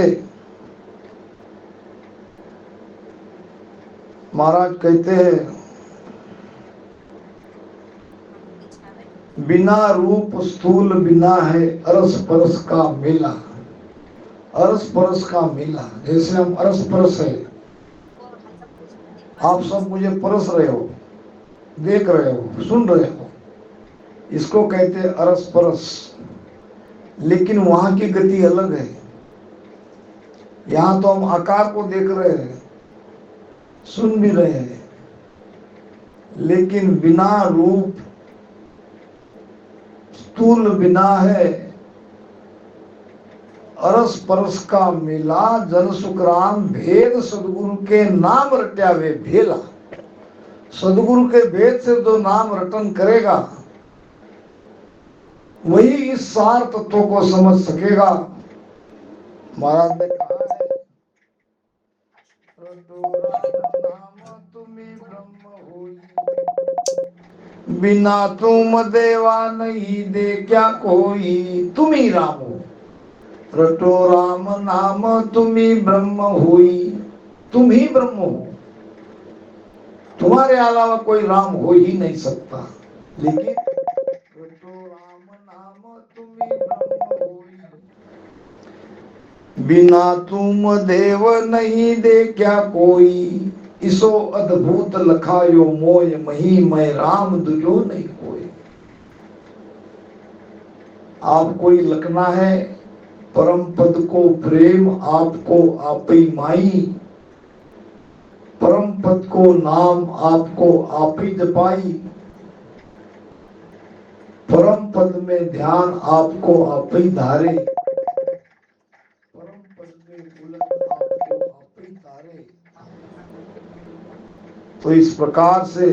महाराज कहते हैं, बिना रूप स्थूल बिना है अरस परस का मेला। अरस परस का मेला, जैसे हम अरस परस है, आप सब मुझे परस रहे हो, देख रहे हो, सुन रहे हो, इसको कहते हैं अरस परस। लेकिन वहां की गति अलग है। यहाँ तो हम आकार को देख रहे हैं, सुन भी रहे हैं, लेकिन बिना रूप स्थूल बिना है अरस परस का मिला। जन सुखराम भेद सदगुरु के नाम रट्या वे भेला। सदगुरु के भेद से जो नाम रटन करेगा वही इस सार तत्व को समझ सकेगा। महाराज ने कहा है, नाम तुम्हें ब्रह्म होई, बिना तुम देवा नहीं दे क्या कोई। तुम ही राम हो, रटो राम नाम तुम ही ब्रह्म होई। तुम ही ब्रह्म हो, तुम्हारे अलावा कोई राम हो ही नहीं सकता। लेकिन रटो राम नाम तुम ही ब्रह्म होई, बिना तुम देव नहीं दे क्या कोई। इसो अद्भुत लखायो मोय मही मैं राम दुजो नहीं कोई। आप कोई लखना है, परम पद को प्रेम आपको आप ही माई। परम पद को नाम आपको आप ही जपाई। परम पद में ध्यान आपको आप ही धारे। परम पद में बुलंद आपको आप ही तारे। तो इस प्रकार से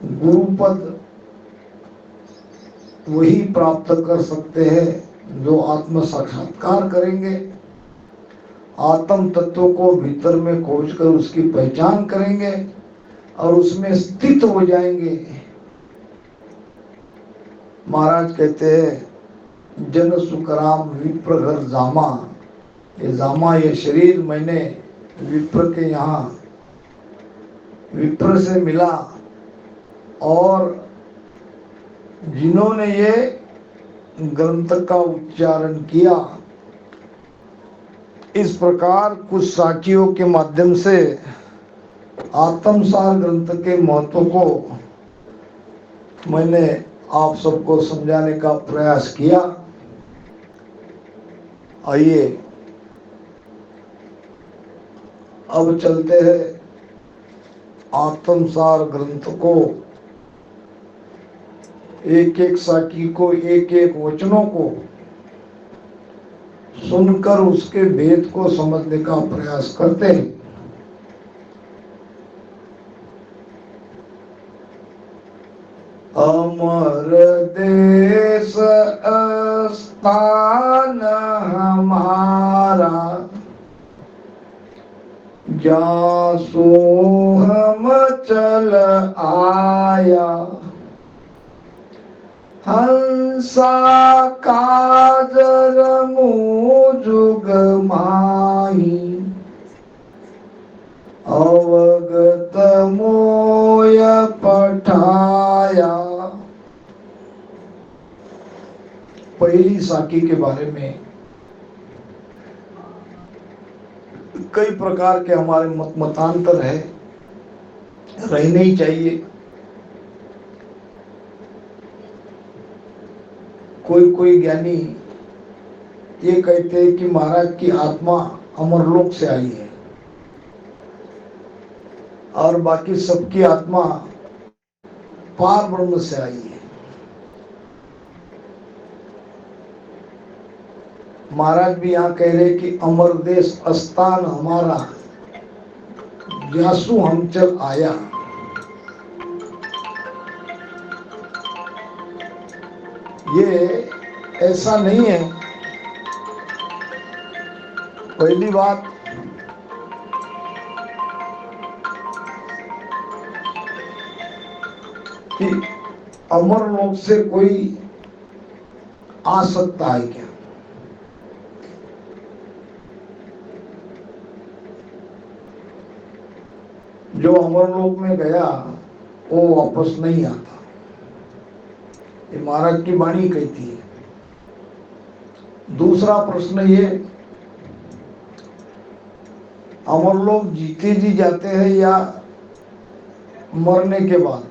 गुरुपद वही प्राप्त कर सकते हैं जो आत्म साक्षात्कार करेंगे, आत्म तत्व को भीतर में खोजकर उसकी पहचान करेंगे और उसमें स्थित हो जाएंगे। महाराज कहते हैं, जन सुखराम विप्र घर जामा। ये जामा, ये शरीर मैंने विप्र के यहाँ विप्र से मिला, और जिन्होंने ये ग्रंथ का उच्चारण किया, इस प्रकार कुछ साखियों के माध्यम से आत्मसार ग्रंथ के महत्व को मैंने आप सबको समझाने का प्रयास किया। आइए अब चलते हैं आत्मसार ग्रंथ को, एक एक साखी को, एक एक वचनों को सुनकर उसके भेद को समझने का प्रयास करते हैं। अमर देश स्थान हमारा, जासो हम चल आया। हंसा काजर मुजुग माही, अवगत मोय पठाया। पहली साखी के बारे में कई प्रकार के हमारे मतांतर है, रहने ही चाहिए। कोई कोई ज्ञानी ये कहते हैं कि महाराज की आत्मा अमरलोक से आई है और बाकी सबकी आत्मा पार ब्रह्म से आई है। महाराज भी यहाँ कह रहे कि अमर देश स्थान हमारा, ज्यासु हम चल आया। ये ऐसा नहीं है। पहली बात, कि अमर लोक से कोई आ सकता है क्या? जो अमरलोक में गया वो वापस नहीं आता, ये महाराज की वाणी कहती है। दूसरा प्रश्न ये, अमरलोक जीते जी जाते हैं या मरने के बाद?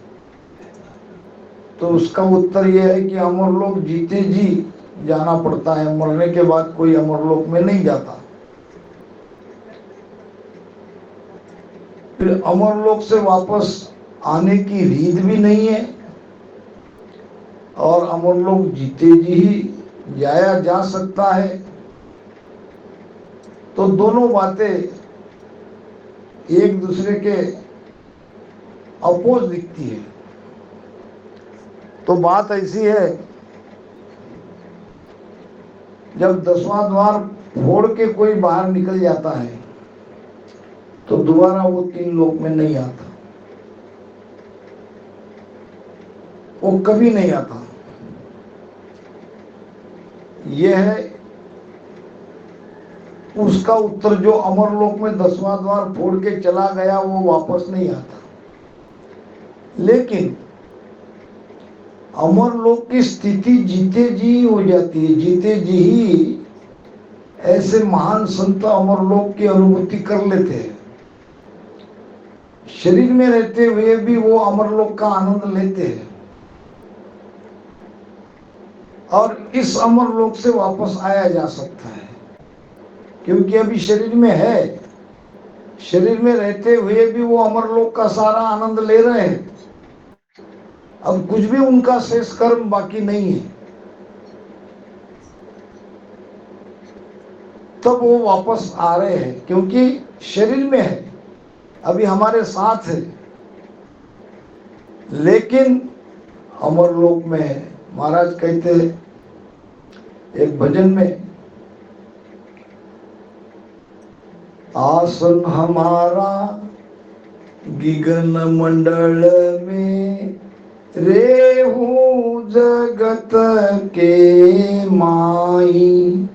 तो उसका उत्तर यह है कि अमरलोक जीते जी जाना पड़ता है, मरने के बाद कोई अमरलोक में नहीं जाता। फिर अमरलोक से वापस आने की रीत भी नहीं है, और अमरलोक जीते जी ही जाया जा सकता है। तो दोनों बातें एक दूसरे के अपोज दिखती है। तो बात ऐसी है, जब 10वां द्वार फोड़ के कोई बाहर निकल जाता है तो दोबारा वो 3 लोक में नहीं आता, वो कभी नहीं आता। यह है उसका उत्तर। जो अमरलोक में 10वां द्वार फोड़ के चला गया वो वापस नहीं आता। लेकिन अमरलोक की स्थिति जीते जी हो जाती है, जीते जी ही ऐसे महान संत अमरलोक की अनुभूति कर लेते हैं। शरीर में रहते हुए भी वो अमरलोक का आनंद लेते हैं, और इस अमरलोक से वापस आया जा सकता है, क्योंकि अभी शरीर में है। शरीर में रहते हुए भी वो अमरलोक का सारा आनंद ले रहे हैं। अब कुछ भी उनका शेष कर्म बाकी नहीं है, तब वो वापस आ रहे हैं, क्योंकि शरीर में है, अभी हमारे साथ है। लेकिन अमरलोक में महाराज कहते हैं एक भजन में, आसन हमारा गगन मंडल में, रेहू जगत के माई,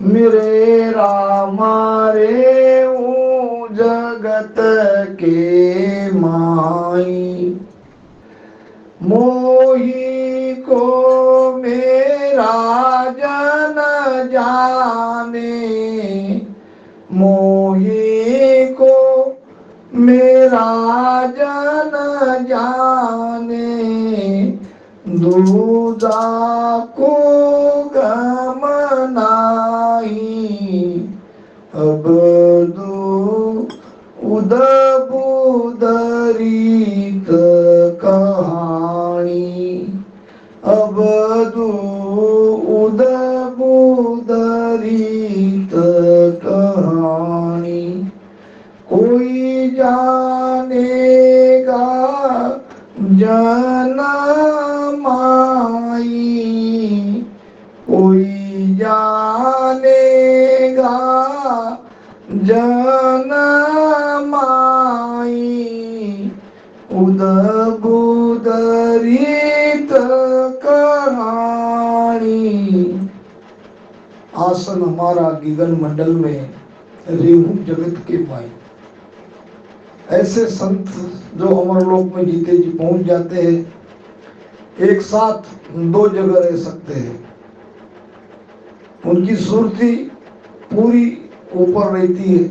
मेरे रामा रेहू जगत के माई, मोही को मेरा जन जाने, मोही को मेरा जन जाने, दूजा को गम नाही, अब दू उद बुदरीत कहानी, अब दू उद बुदरीत कहानी, कोई जानेगा जन माई, कोई जानेगा जन माई, उद बुदरीत कहानी। आसन हमारा गगन मंडल में, रेहू जगत के माई। ऐसे संत जो अमरलोक में जीते जी पहुंच जाते हैं, एक साथ 2 जगह रह सकते हैं। उनकी सुरती पूरी ऊपर रहती है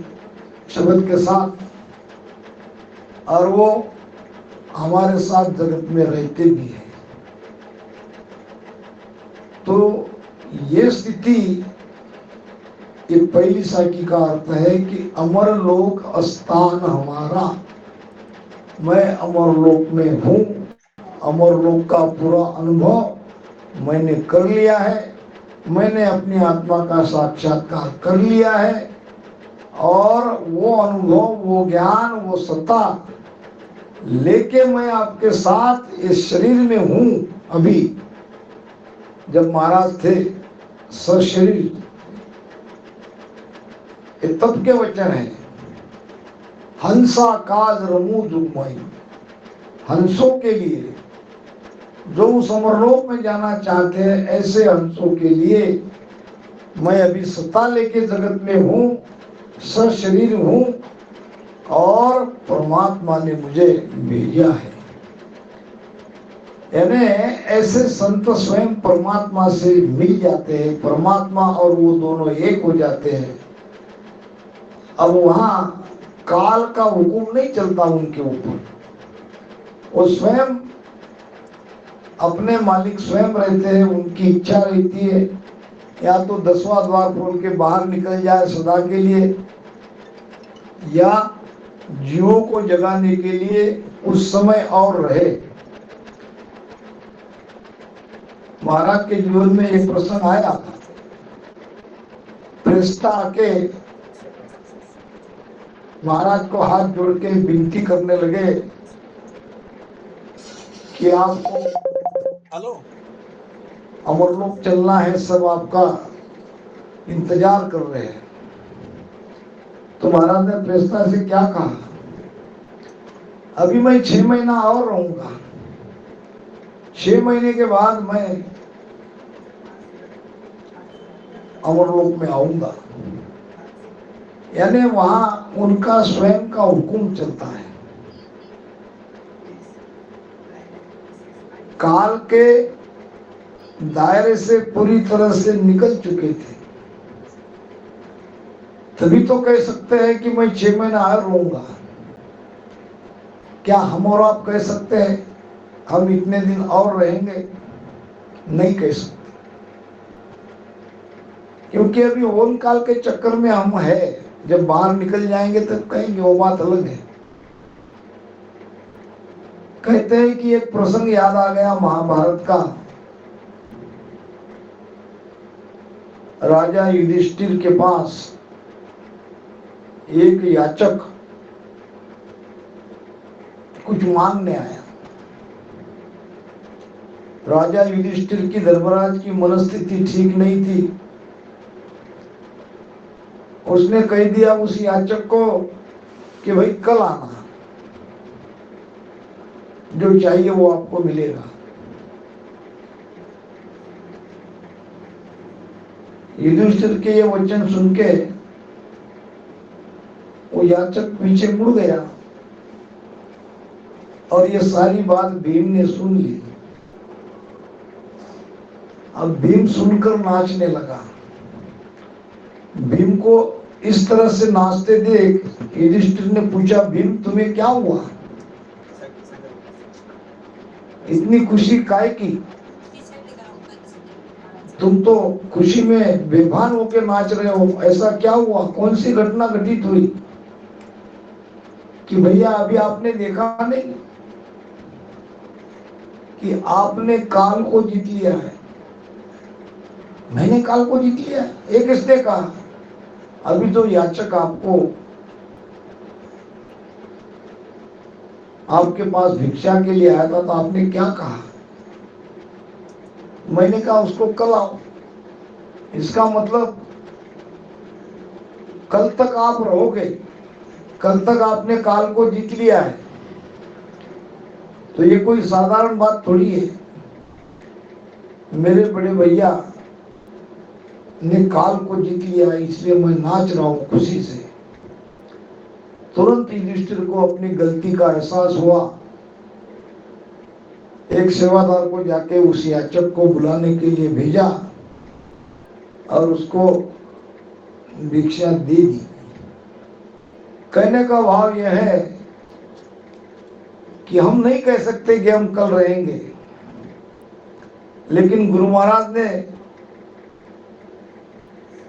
शब्द के साथ, और वो हमारे साथ जगत में रहते भी हैं। तो ये स्थिति, ये पहली साखी का अर्थ है कि अमर लोक स्थान हमारा, मैं अमर लोक में हूँ। अमर लोक का पूरा अनुभव मैंने कर लिया है, मैंने अपनी आत्मा का साक्षात्कार कर लिया है, और वो अनुभव, वो ज्ञान, वो सत्ता लेके मैं आपके साथ इस शरीर में हूँ अभी। जब महाराज थे सशरीर, ये तब के वचन है। हंसा काज रमू जुगमई, हंसों के लिए जो उस अमरलोक में जाना चाहते हैं, ऐसे हंसों के लिए मैं अभी सत्ता लेके जगत में हूँ, सशरीर हूँ, और परमात्मा ने मुझे भेजा है। यानी ऐसे संत स्वयं परमात्मा से मिल जाते हैं, परमात्मा और वो दोनों एक हो जाते हैं। अब वहां काल का हुक्म नहीं चलता उनके ऊपर, वो स्वयं अपने मालिक स्वयं रहते हैं। उनकी इच्छा रहती है या तो 10वां द्वार खोल के बाहर निकल जाए सदा के लिए, या जीवों को जगाने के लिए कुछ समय और रहे। महाराज के जीवन में एक प्रसंग आया, प्रेस्ता आके महाराज को हाथ जोड़ के विनती करने लगे कि आपको हेलो, अमरलोक चलना है, सब आपका इंतजार कर रहे हैं। तो महाराज ने प्रेस्ता से क्या कहा, अभी मैं 6 महीना और रहूंगा, 6 महीने के बाद मैं अमरलोक में आऊंगा। यानी वहां उनका स्वयं का हुक्म चलता है। काल के दायरे से पूरी तरह से निकल चुके थे, तभी तो कह सकते हैं कि मैं 6 महीना और रहूंगा। क्या हम और आप कह सकते हैं हम इतने दिन और रहेंगे? नहीं कह सकते, क्योंकि अभी ओम काल के चक्कर में हम है। जब बाहर निकल जाएंगे तब कहेंगे, वो बात अलग है। कहते हैं कि एक प्रसंग याद आ गया महाभारत का। राजा युधिष्ठिर के पास एक याचक कुछ मांगने आया। राजा युधिष्ठिर की धर्मराज की मनस्थिति ठीक नहीं थी। उसने कह दिया उस याचक को कि भाई कल आना, जो चाहिए वो आपको मिलेगा। युधिष्ठिर के ये वचन सुन के वो याचक पीछे मुड़ गया और ये सारी बात भीम ने सुन ली। अब भीम सुनकर नाचने लगा। भीम को इस तरह से नाचते देख युधिष्ठिर ने पूछा, भीम तुम्हें क्या हुआ, इतनी खुशी काहे की? तुम तो खुशी में बेभान होकर नाच रहे हो, ऐसा क्या हुआ, कौन सी घटना घटित हुई कि भैया अभी आपने देखा नहीं कि आपने काल को जीत लिया है? मैंने काल को जीत लिया? ये किसने कहा? अभी तो याचक आपको आपके पास भिक्षा के लिए आया था, तो आपने क्या कहा? मैंने कहा उसको कल आओ। इसका मतलब कल तक आप रहोगे, कल तक आपने काल को जीत लिया है। तो ये कोई साधारण बात थोड़ी है। मेरे बड़े भैया ने काल को जीत लिया है, इसलिए मैं नाच रहा हूं खुशी से। तुरंत युधिष्ठिर को अपनी गलती का एहसास हुआ। एक सेवादार को जाके उस याचक को बुलाने के लिए भेजा और उसको भिक्षा दे दी। कहने का भाव यह है कि हम नहीं कह सकते कि हम कल रहेंगे, लेकिन गुरु महाराज ने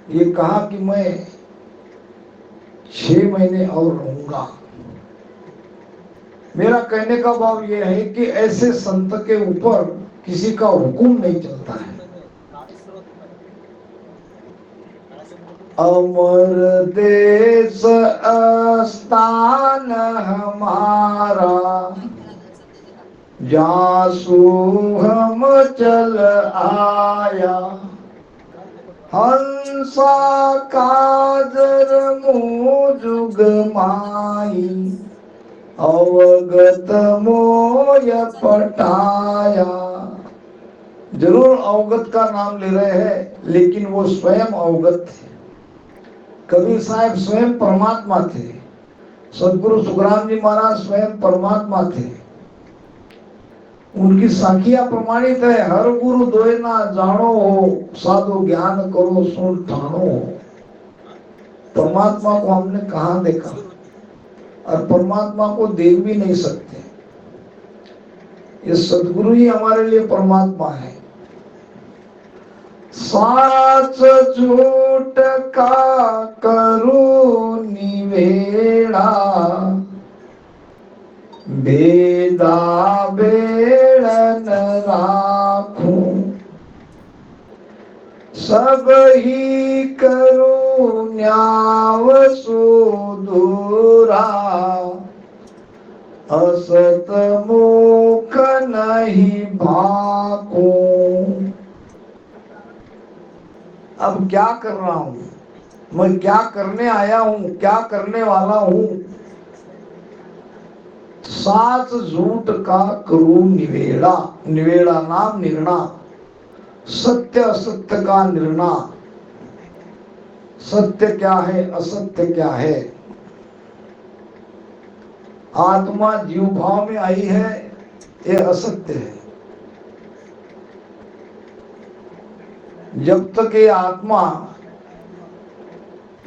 ये कहा कि मैं 6 महीने और रहूंगा। मेरा कहने का भाव यह है कि ऐसे संत के ऊपर किसी का हुक्म नहीं चलता है। अमर देश स्थान हमारा, जासु हम चल आया, हंसा काजर मुजुग माई, अवगत मोय पटाया। जरूर अवगत का नाम ले रहे हैं, लेकिन वो स्वयं अवगत थे। कबीर साहब स्वयं परमात्मा थे। सदगुरु सुखराम जी महाराज स्वयं परमात्मा थे। उनकी साखियां प्रमाणित है, हर गुरु दोय ना जानो हो, साधु ज्ञान करो सुन ठानो हो। परमात्मा को हमने कहाँ देखा और परमात्मा को देख भी नहीं सकते। ये सदगुरु ही हमारे लिए परमात्मा है। साच झूठ का करूं निवेड़ा, बेदा बेड़न राखूं, सब ही करूं न्याव सुधूरा, असत मुख नहीं भाकूं। अब क्या कर रहा हूं मैं, क्या करने आया हूं, क्या करने वाला हूं। साच झूठ का करूं निवेड़ा, निवेड़ा नाम निर्णय, सत्य असत्य का निर्णय। सत्य क्या है, असत्य क्या है। आत्मा जीव भाव में आई है, ये असत्य है। जब तक ये आत्मा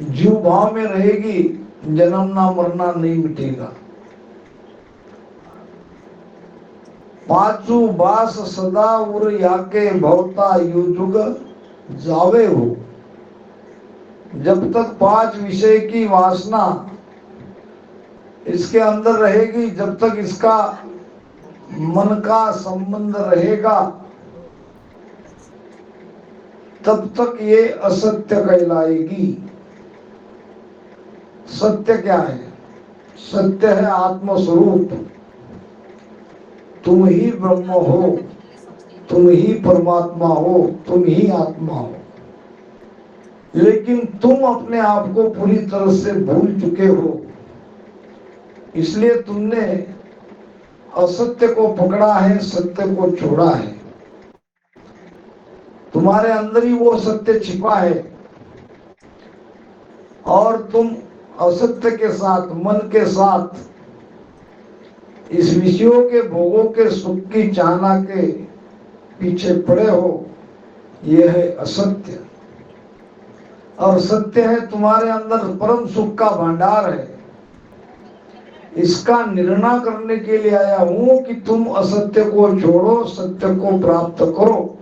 जीव भाव में रहेगी, जन्मना मरना नहीं मिटेगा। पांचू बास सदा उर याके भवता युजुग जावे हो। जब तक पांच विषय की वासना इसके अंदर रहेगी, जब तक इसका मन का संबंध रहेगा, तब तक ये असत्य कहलाएगी। सत्य क्या है? सत्य है आत्मस्वरूप। तुम ही ब्रह्म हो, तुम ही परमात्मा हो, तुम ही आत्मा हो। लेकिन तुम अपने आप को पूरी तरह से भूल चुके हो, इसलिए तुमने असत्य को पकड़ा है, सत्य को छोड़ा है। तुम्हारे अंदर ही वो सत्य छिपा है और तुम असत्य के साथ, मन के साथ, इस विषयों के भोगों के सुख की चाहना के पीछे पड़े हो। यह है असत्य। और सत्य है तुम्हारे अंदर परम सुख का भंडार है। इसका निर्णय करने के लिए आया हूं कि तुम असत्य को छोड़ो, सत्य को प्राप्त करो।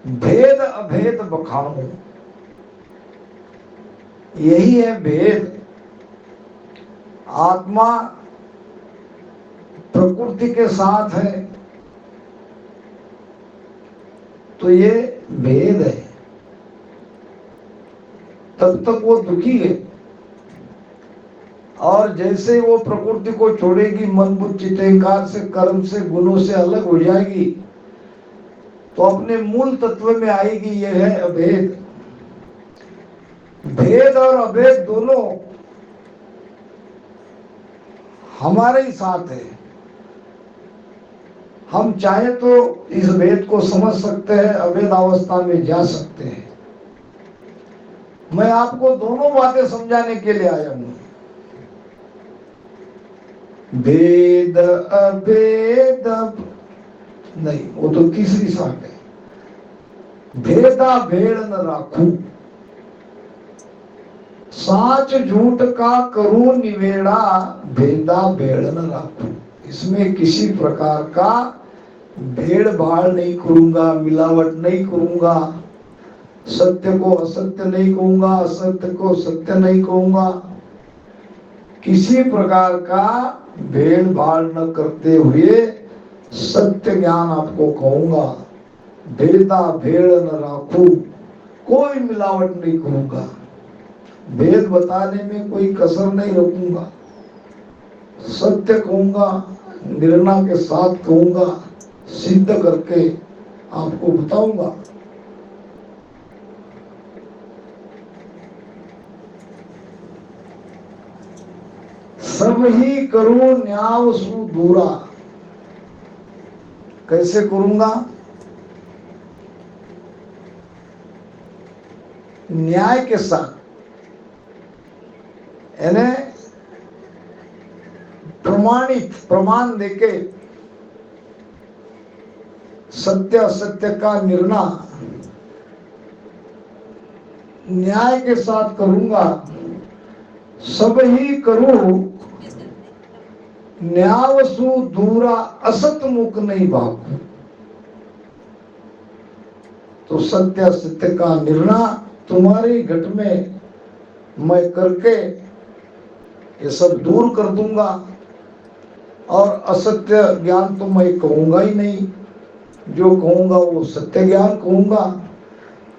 भेद अभेद बखानो, यही है भेद। आत्मा प्रकृति के साथ है तो ये भेद है, तब तक वो दुखी है। और जैसे वो प्रकृति को छोड़ेगी, मन बुद्धि चित्त अहंकार से, कर्म से, गुणों से अलग हो जाएगी, तो अपने मूल तत्व में आएगी। यह है अभेद। भेद और अभेद दोनों हमारे ही साथ है। हम चाहे तो इस भेद को समझ सकते हैं, अभेद अवस्था में जा सकते हैं। मैं आपको दोनों बातें समझाने के लिए आया हूं। भेद अभेद नहीं, वो तो तीसरी शाख है। भेदा भेड़ न राखू, साच झूठ का करूं निवेड़ा, भेदा भेड़ न राखू। इसमें किसी प्रकार का भेड़ भाड़ नहीं करूंगा, मिलावट नहीं करूंगा। सत्य को असत्य नहीं कहूंगा, असत्य को सत्य नहीं कहूंगा। किसी प्रकार का भेड़ भाड़ न करते हुए सत्य ज्ञान आपको कहूंगा। भेदा भेड़ न राखू, कोई मिलावट नहीं करूंगा। भेद बताने में कोई कसर नहीं रखूंगा। सत्य कहूंगा, निर्णय के साथ कहूंगा, सिद्ध करके आपको बताऊंगा। सब ही करूं न्याव सु दूरा। कैसे करूंगा? न्याय के साथ, यानी प्रमाणित प्रमाण देके सत्य असत्य का निर्णय न्याय के साथ करूंगा। सब ही करूं न्यावसु दूरा, असत मुख नहीं भागू। तो सत्य असत्य का निर्णय तुम्हारे घट में मैं करके ये सब दूर कर दूंगा, और असत्य ज्ञान तो मैं कहूंगा ही नहीं। जो कहूंगा वो सत्य ज्ञान कहूंगा,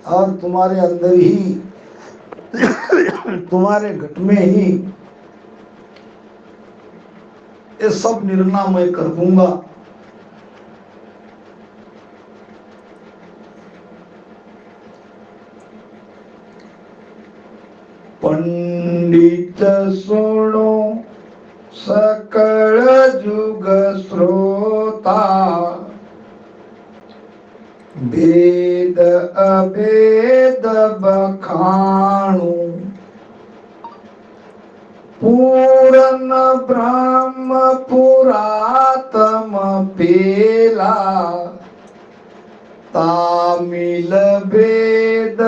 और तुम्हारे अंदर ही तुम्हारे घट में ही ये सब निर्णय मैं कर दूंगा। पंडित सुनो सकल जुग श्रोता, वेद अभेद बखाणु। पूरन ब्रह्म पुरातम पेला, तामिल वेद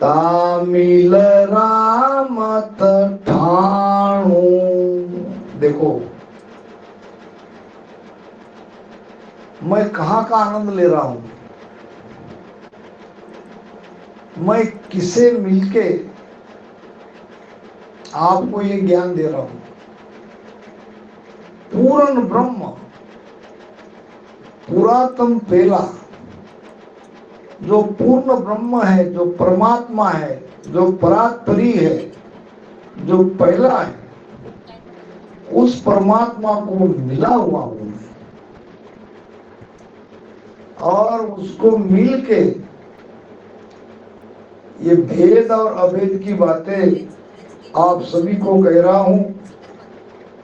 तामिल रामत ठाणु। देखो, मैं कहाँ का आनंद ले रहा हूं, मैं किसे मिलके आपको ये ज्ञान दे रहा हूं। पूर्ण ब्रह्म, पुरातन पेला, जो पूर्ण ब्रह्म है, जो परमात्मा है, जो परात्परी है, जो पहला है, उस परमात्मा को मिला हुआ हूं मैं, और उसको मिलके ये भेद और अभेद की बातें आप सभी को कह रहा हूं।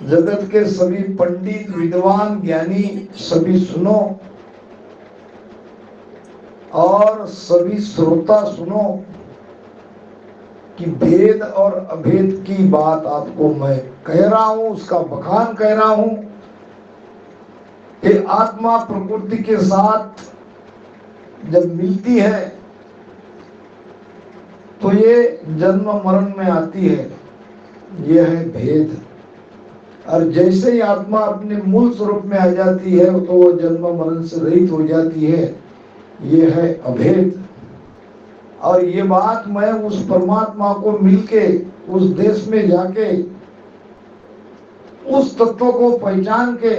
जगत के सभी पंडित विद्वान ज्ञानी सभी सुनो, और सभी श्रोता सुनो कि भेद और अभेद की बात आपको मैं कह रहा हूं, उसका बखान कह रहा हूं कि आत्मा प्रकृति के साथ जब मिलती है तो ये जन्म मरण में आती है, यह है भेद। और जैसे ही आत्मा अपने मूल स्वरूप में आ जाती है तो वो जन्म मरण से रहित हो जाती है, ये है अभेद। और ये बात मैं उस परमात्मा को मिलके उस देश में जाके उस तत्व को पहचान के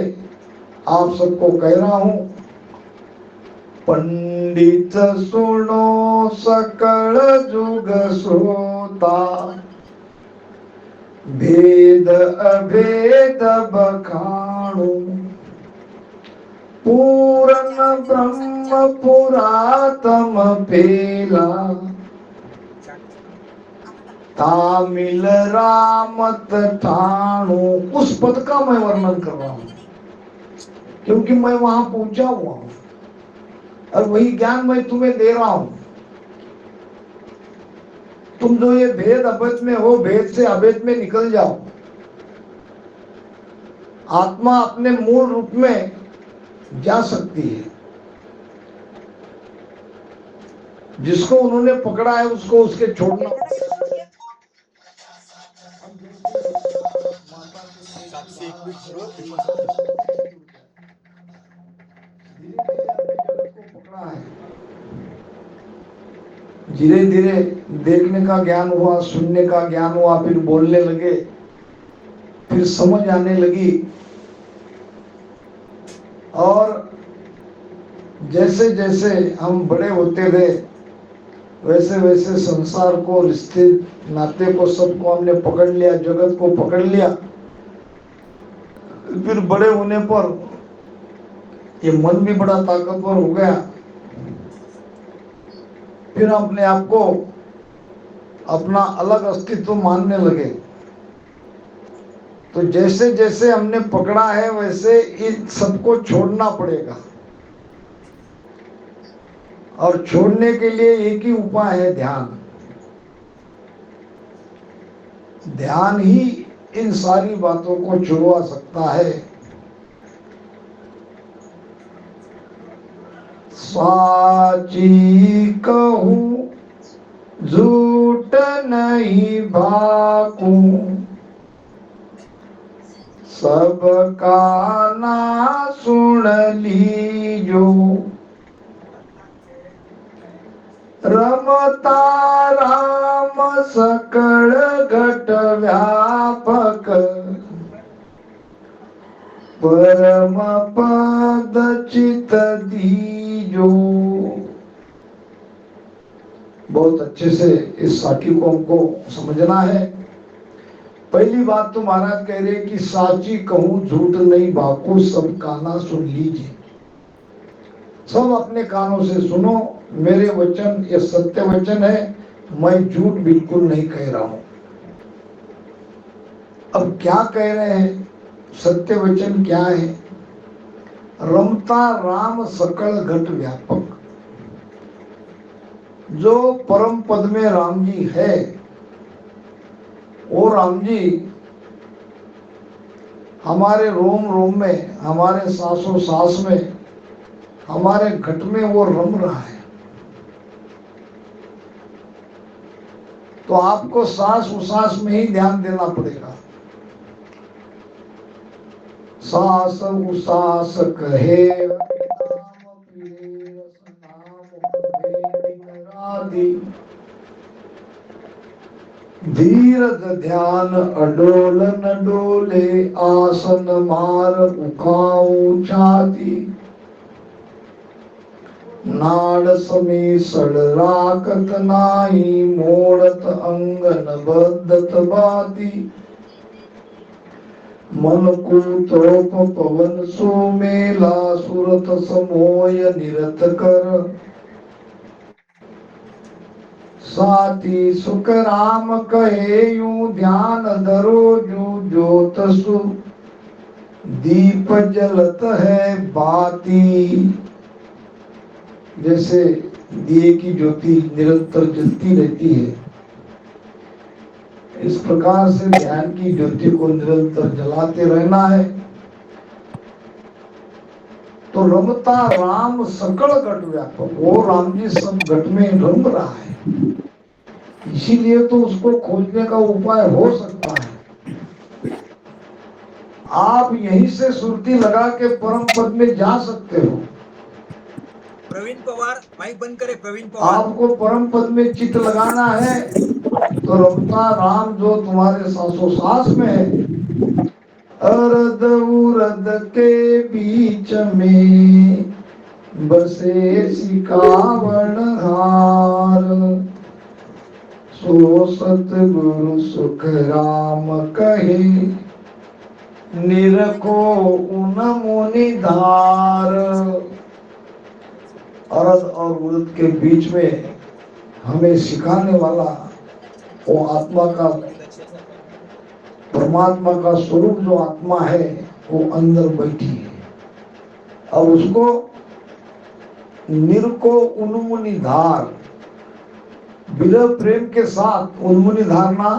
आप सबको कह रहा हूं। पंडित सुनो सकल जुग श्रोता, भेद अभेद बखाणु। पूरन ब्रह्म पुरातम पेला, तामिल रामत ठाणु। उस पद का मैं वर्णन कर रहा हूं, क्योंकि मैं वहां पहुंचा हुआ हूं, और वही ज्ञान मैं तुम्हें दे रहा हूं। तुम जो ये भेद अभेद में हो, भेद से अभेद में निकल जाओ। आत्मा अपने मूल रूप में जा सकती है। जिसको उन्होंने पकड़ा है उसको उसके छोड़ना। धीरे धीरे देखने का ज्ञान हुआ, सुनने का ज्ञान हुआ, फिर बोलने लगे, फिर समझ आने लगी। और जैसे जैसे हम बड़े होते गए वैसे वैसे संसार को, रिश्ते नाते को, सबको हमने पकड़ लिया, जगत को पकड़ लिया। फिर बड़े होने पर ये मन भी बड़ा ताकतवर हो गया, फिर अपने आप को अपना अलग अस्तित्व मानने लगे। तो जैसे जैसे हमने पकड़ा है वैसे इन सबको छोड़ना पड़ेगा, और छोड़ने के लिए एक ही उपाय है, ध्यान। ध्यान ही इन सारी बातों को छुड़वा सकता है। साची कहूँ झूठ नहीं भाकूं, सबका ना सुन लीजो, रमता राम सकल घट व्यापक, परम पद चित दीजो। बहुत अच्छे से इस साखी को हमको समझना है। पहली बात तो महाराज कह रहे कि साची कहूं झूठ नहीं बाकू, सब काना सुन लीजिए। सब अपने कानों से सुनो, मेरे वचन ये सत्य वचन है, मैं झूठ बिल्कुल नहीं कह रहा हूं। अब क्या कह रहे हैं, सत्य वचन क्या है? रमता राम सकल घट व्यापक। जो परम पद में राम जी है, वो राम जी हमारे रोम रोम में, हमारे सांसों सांस में, हमारे घट में वो रम रहा है। तो आपको सांस उसास में ही ध्यान देना पड़ेगा। सांस उसास कहे धीरज ध्यान अडोल न डोले, आसन मार उखाऊ छाती, नाड़ समी सड़ राकत नाही, मोड़त अंगन बद्धत बाती, मन को तोप पवन सो मेला, सुरत समोय निरत कर, साथी सुख राम कहे यूं, ध्यान धरो जो जोत सु, दीप जलत है बाती। जैसे दिए की ज्योति निरंतर जलती रहती है, इस प्रकार से ध्यान की ज्योति को निरंतर जलाते रहना है। तो रमता राम सकल घट व्यापक, वो राम जी सब घट में रम रहा है, इसीलिए तो उसको खोजने का उपाय हो सकता है। आप यहीं से सुरती लगा के परम पद में जा सकते हो। प्रवीण पवार, माइक बंद करे। प्रवीण पवार, आपको परम पद में चित्त लगाना है तो रमता राम जो तुम्हारे सांसों सांस में है, अरद उरद के बीच में बसे सिकावण हार, सो सतगुरु सुख राम कहे, निरखो उन मुनि धार। अरद और उरद के बीच में हमें सिखाने वाला वो आत्मा का, परमात्मा का स्वरूप जो आत्मा है वो अंदर बैठी है। अब उसको निरको उन्मुनि धार, विरह प्रेम के साथ उन्मुनि धारना,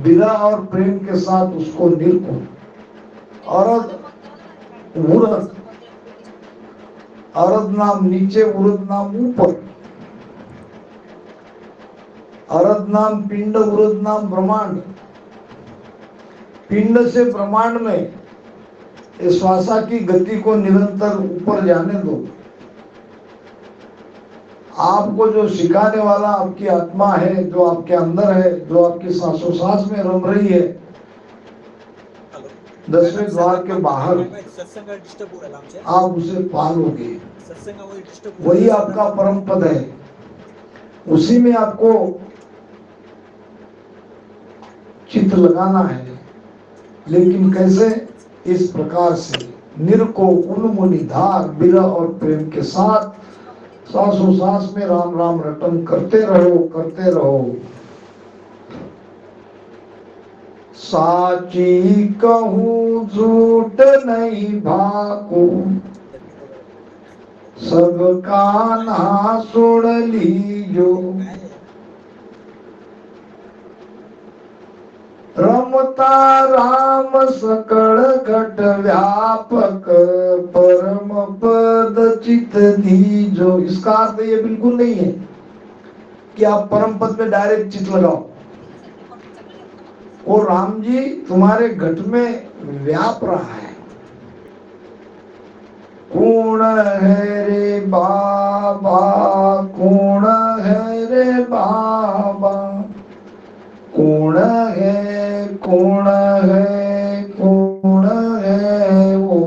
विरह और प्रेम के साथ उसको निरको। अरद उरद, अरद नाम नीचे, उरद नाम ऊपर, अरद नाम पिंड, उरद नाम ब्रह्मांड। पिंड से ब्रह्मांड में इस श्वासा की गति को निरंतर ऊपर जाने दो। आपको जो सिखाने वाला आपकी आत्मा है, जो आपके अंदर है, जो आपकी सांसों सांस में रम रही है, 10वें द्वार के बाहर, आप उसे पालोगे। वही आपका परम पद है, उसी में आपको चित्त लगाना है। लेकिन कैसे? इस प्रकार से निरको उन्मुनि धार विरह और प्रेम के साथ सांसों सांस में राम राम रटन करते रहो करते रहो। साची कहूँ झूठ नहीं भाकू, सब कान्हा सुन लीजो। रमता राम सकल घट व्यापक, परम पद चित दीजो। इसका अर्थ ये बिल्कुल नहीं है कि आप परम पद में डायरेक्ट चित लगाओ। वो राम जी तुम्हारे घट में व्याप रहा है। कौन है रे बाबा, कौन है रे बाबा, कौन है कौन है कौन है वो,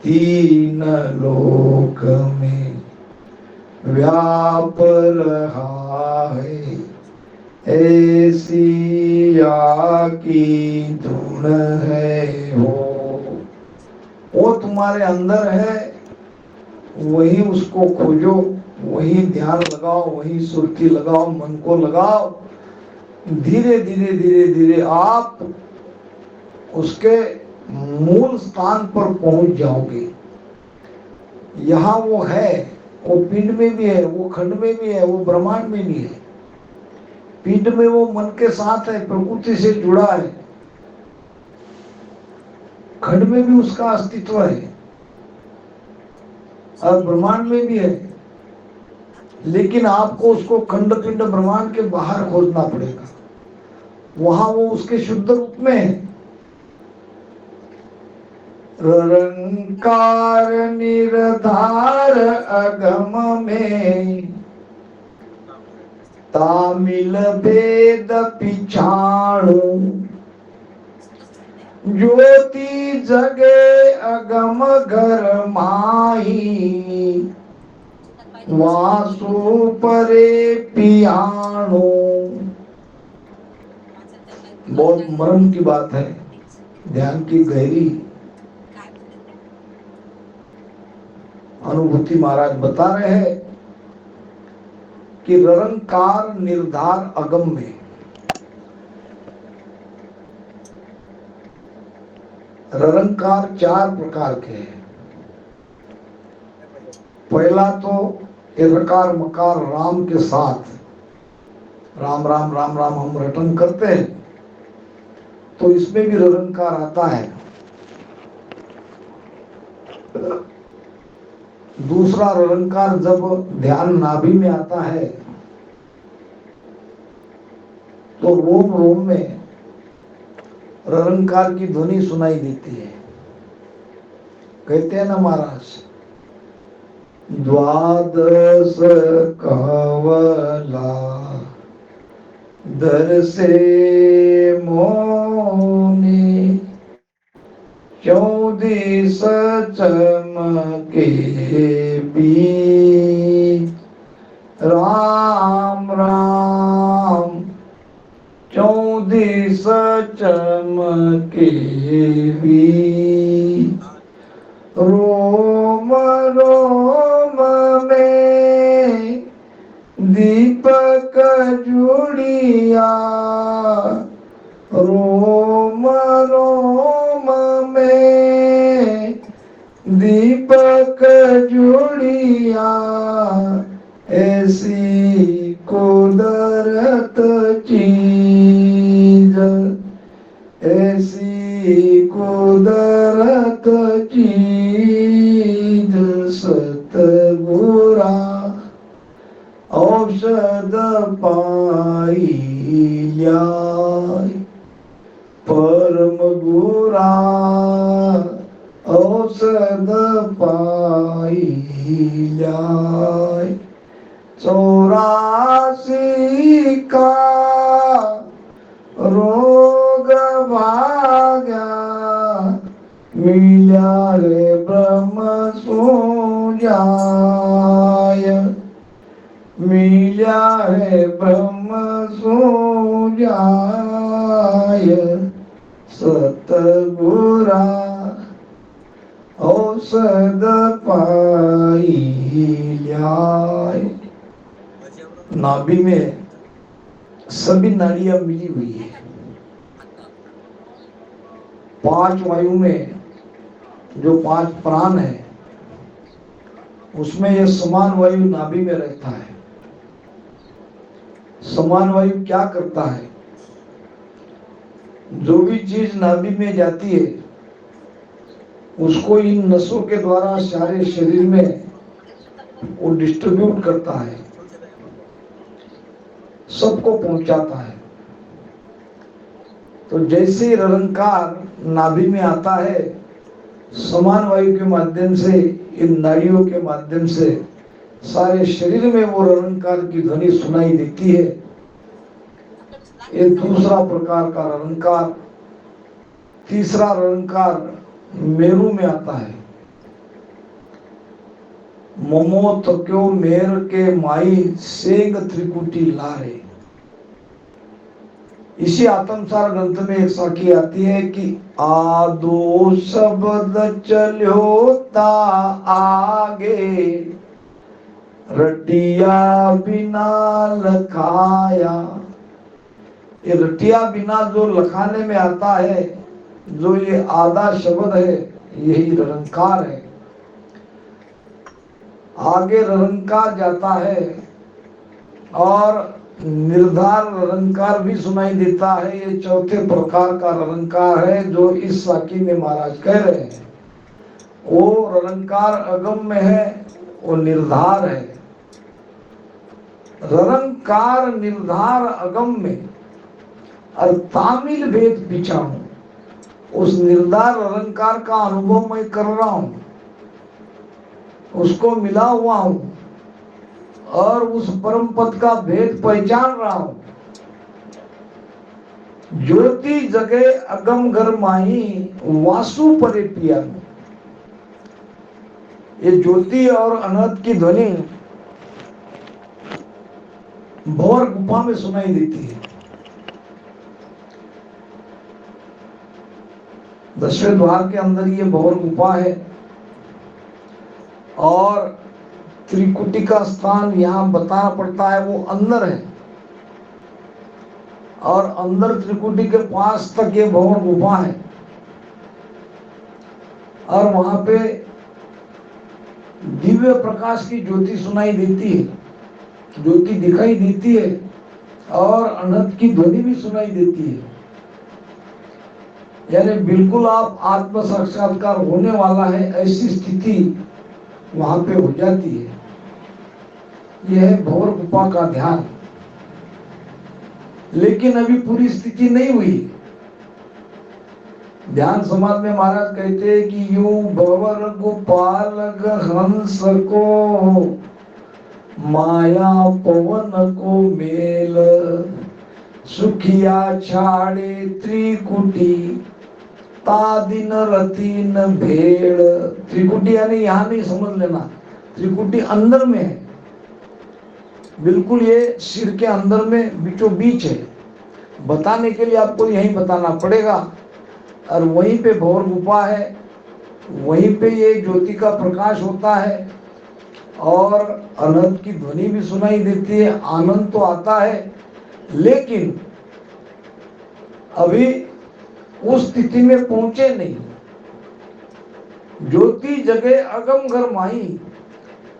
तीन लोक में व्याप रहा है, ऐसी की धुन है वो तुम्हारे अंदर है। वही उसको खोजो, वही ध्यान लगाओ, वही सुर्ती लगाओ, मन को लगाओ। धीरे धीरे धीरे धीरे आप उसके मूल स्थान पर पहुंच जाओगे। यहाँ वो है, वो पिंड में भी है, वो खंड में भी है, वो ब्रह्मांड में भी है। पिंड में वो मन के साथ है, प्रकृति से जुड़ा है। खंड में भी उसका अस्तित्व है और ब्रह्मांड में भी है। लेकिन आपको उसको खंड पिंड ब्रह्मांड के बाहर खोजना पड़ेगा। वहां वो उसके शुद्ध रूप में है। रंकार निर्धार अगम में, तामिल भेद पिछाणु, ज्योति जगे अगम घर माही, वासु परे पियाणु। बहुत मर्म की बात है, ध्यान की गहरी अनुभूति महाराज बता रहे हैं कि ररंकार निर्धार अगम में। ररंकार चार प्रकार के हैं। पहला तो रकार मकार राम के साथ, राम राम राम राम हम रटन करते हैं तो इसमें भी ररंकार आता है। दूसरा ररंकार जब ध्यान नाभि में आता है तो रोम रोम में ररंकार की ध्वनि सुनाई देती है। कहते हैं ना महाराज, द्वादश कवला दर से मोने, चौदीस चमके बीच, राम राम चौदीस चमके बीच, रोम रोम में दीपक जुड़िया, रोम रोम में दीपक जुड़िया, ऐसी कुदरत चीज, ऐसी कुदरत चीज, सतगुरा औषध पाई जाय, परम गुरा औषध पाई जाय। 84 का रोग भाग्या, मिला रे ब्रह्म सोजाय, मिला है ब्रह्म सोजाय, सतगुरु सद पाई ल्याय। नाभि में सभी नाड़ियां मिली हुई है। 5 वायु में जो 5 प्राण है उसमें यह समान वायु नाभि में रहता है। समान वायु क्या करता है? जो भी चीज नाभि में जाती है उसको इन नसों के द्वारा सारे शरीर में वो डिस्ट्रीब्यूट करता है, सबको पहुंचाता है। तो जैसे ही निरंकार नाभि में आता है, समान वायु के माध्यम से, इन नाड़ियों के माध्यम से सारे शरीर में वो निरंकार की ध्वनि सुनाई देती है। ये दूसरा प्रकार का निरंकार। तीसरा निरंकार मेरु में आता है। ममो थक्यो मेर के माई सेग त्रिकुटी लारे। इसी आत्मसार ग्रंथ में एक साखी आती है कि आदो शब्द चल्यो ता आगे, रटिया बिना लखाया। ये रटिया बिना जो लखाने में आता है, जो ये आधा शब्द है, यही निरंकार है। आगे निरंकार जाता है और निर्धार निरंकार भी सुनाई देता है। ये चौथे प्रकार का निरंकार है जो इस साखी में महाराज कह रहे हैं। वो निरंकार अगम में है, वो निर्धार है। निरंकार निर्धार अगम में और तामिल भेद पिछाऊं, उस निर्धार निरंकार का अनुभव मैं कर रहा हूं, उसको मिला हुआ हूं और उस परम पद का भेद पहचान रहा हूं। ज्योति जगे अगम घर माही वासु परे पिया। ये ज्योति और अनहद की ध्वनि भौर गुफा में सुनाई देती है। 10वें द्वार के अंदर ये भौर गुफा है और त्रिकुटी का स्थान यहाँ बताना पड़ता है, वो अंदर है। और अंदर त्रिकुटी के पास तक ये भौर गुफा है और वहां पे दिव्य प्रकाश की ज्योति सुनाई देती है, ज्योति दिखाई देती है और अनंत की ध्वनि भी सुनाई देती है। यानी बिल्कुल आप आत्म साक्षात्कार होने वाला है, ऐसी स्थिति वहां पे हो जाती है। यह है भौर गुफा का ध्यान। लेकिन अभी पूरी स्थिति नहीं हुई। ध्यान समाज में महाराज कहते हैं कि यूं भंवर गोपाल हंस को माया पवन को मेल, सुखिया छाड़े त्रिकुटी तादिन रतीन भेड़। त्रिकुटी यानी यहाँ नहीं समझ लेना, त्रिकुटी अंदर में है, बिल्कुल ये सिर के अंदर में बीचों बीच है। बताने के लिए आपको यहीं बताना पड़ेगा। और वहीं पे भौर गुफा है, वहीं पे ये ज्योति का प्रकाश होता है और अनंत की ध्वनि भी सुनाई देती है। आनंद तो आता है, लेकिन अभी उस स्थिति में पहुंचे नहीं। ज्योति जगे अगम घर माही,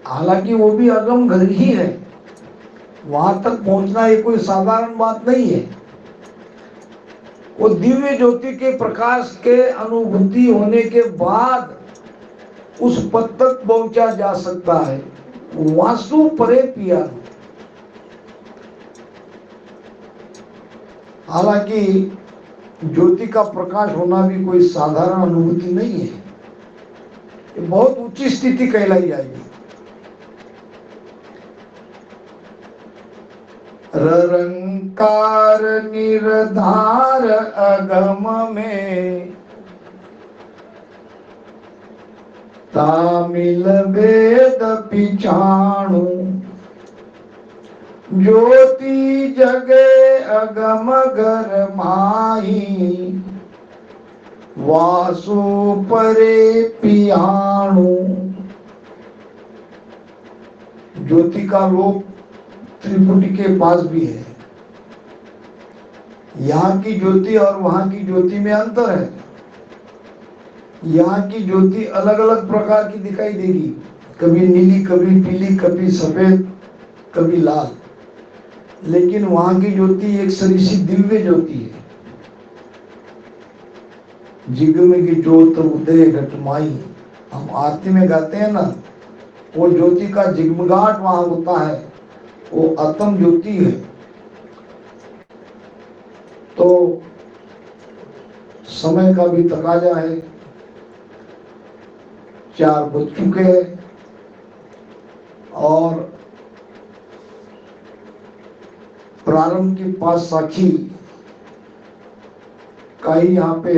हालांकि वो भी अगम घर ही है, वहां तक पहुंचना ये कोई साधारण बात नहीं है। वो दिव्य ज्योति के प्रकाश के अनुभूति होने के बाद उस पद तक पहुंचा जा सकता है। वासु परे पिया। हालांकि ज्योति का प्रकाश होना भी कोई साधारण अनुभूति नहीं है, ये बहुत ऊंची स्थिति कहलाई जाएगी। निरंकार निर्धार अगम में तामिल भेद पिछाणु, ज्योति जगे अगम घर माही वासु परे पियाणु। ज्योति का लोक त्रिपुटी के पास भी है। यहाँ की ज्योति और वहां की ज्योति में अंतर है। यहाँ की ज्योति अलग अलग प्रकार की दिखाई देगी, कभी नीली, कभी पीली, कभी सफेद, कभी लाल। लेकिन वहां की ज्योति एक सरीसी दिव्य ज्योति है। जिगमिगी ज्योत उदय घटमाई, हम आरती में गाते हैं ना, वो ज्योति का जिगमगाहट वहां होता है, वो आत्म ज्योति है। तो समय का भी तकाजा है, 4 बज चुके हैं और प्रारंभ की 5 साखी का ही यहाँ पे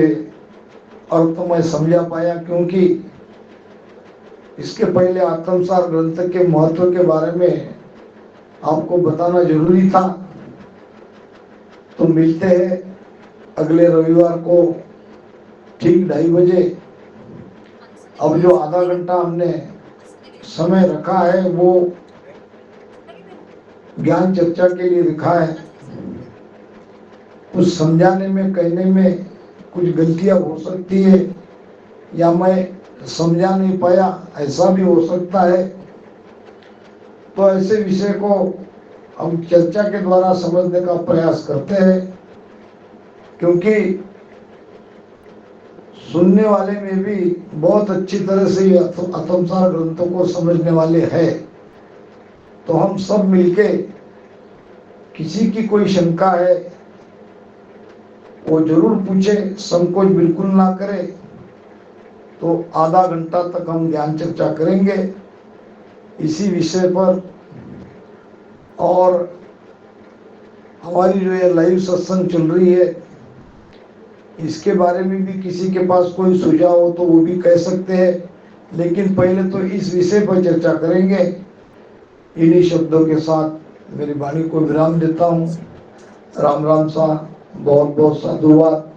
अर्थ मैं समझा पाया, क्योंकि इसके पहले आत्मसार ग्रंथ के महत्व के बारे में आपको बताना जरूरी था। तो मिलते हैं अगले रविवार को ठीक 2:30 बजे। अब जो आधा घंटा हमने समय रखा है वो ज्ञान चर्चा के लिए रखा है। कुछ समझाने में, कहने में कुछ गलतियां हो सकती है, या मैं समझा नहीं पाया, ऐसा भी हो सकता है। तो ऐसे विषय को हम चर्चा के द्वारा समझने का प्रयास करते हैं, क्योंकि सुनने वाले में भी बहुत अच्छी तरह से ये आत्मसार ग्रंथों को समझने वाले हैं। तो हम सब मिलके, किसी की कोई शंका है वो जरूर पूछे, संकोच बिल्कुल ना करे। तो आधा घंटा तक हम ज्ञान चर्चा करेंगे इसी विषय पर। और हमारी जो ये लाइव सत्संग चल रही है, इसके बारे में भी किसी के पास कोई सुझाव हो तो वो भी कह सकते हैं। लेकिन पहले तो इस विषय पर चर्चा करेंगे। इन्हीं शब्दों के साथ मेरी वाणी को विराम देता हूँ। राम राम सा, बहुत बहुत साधुवाद।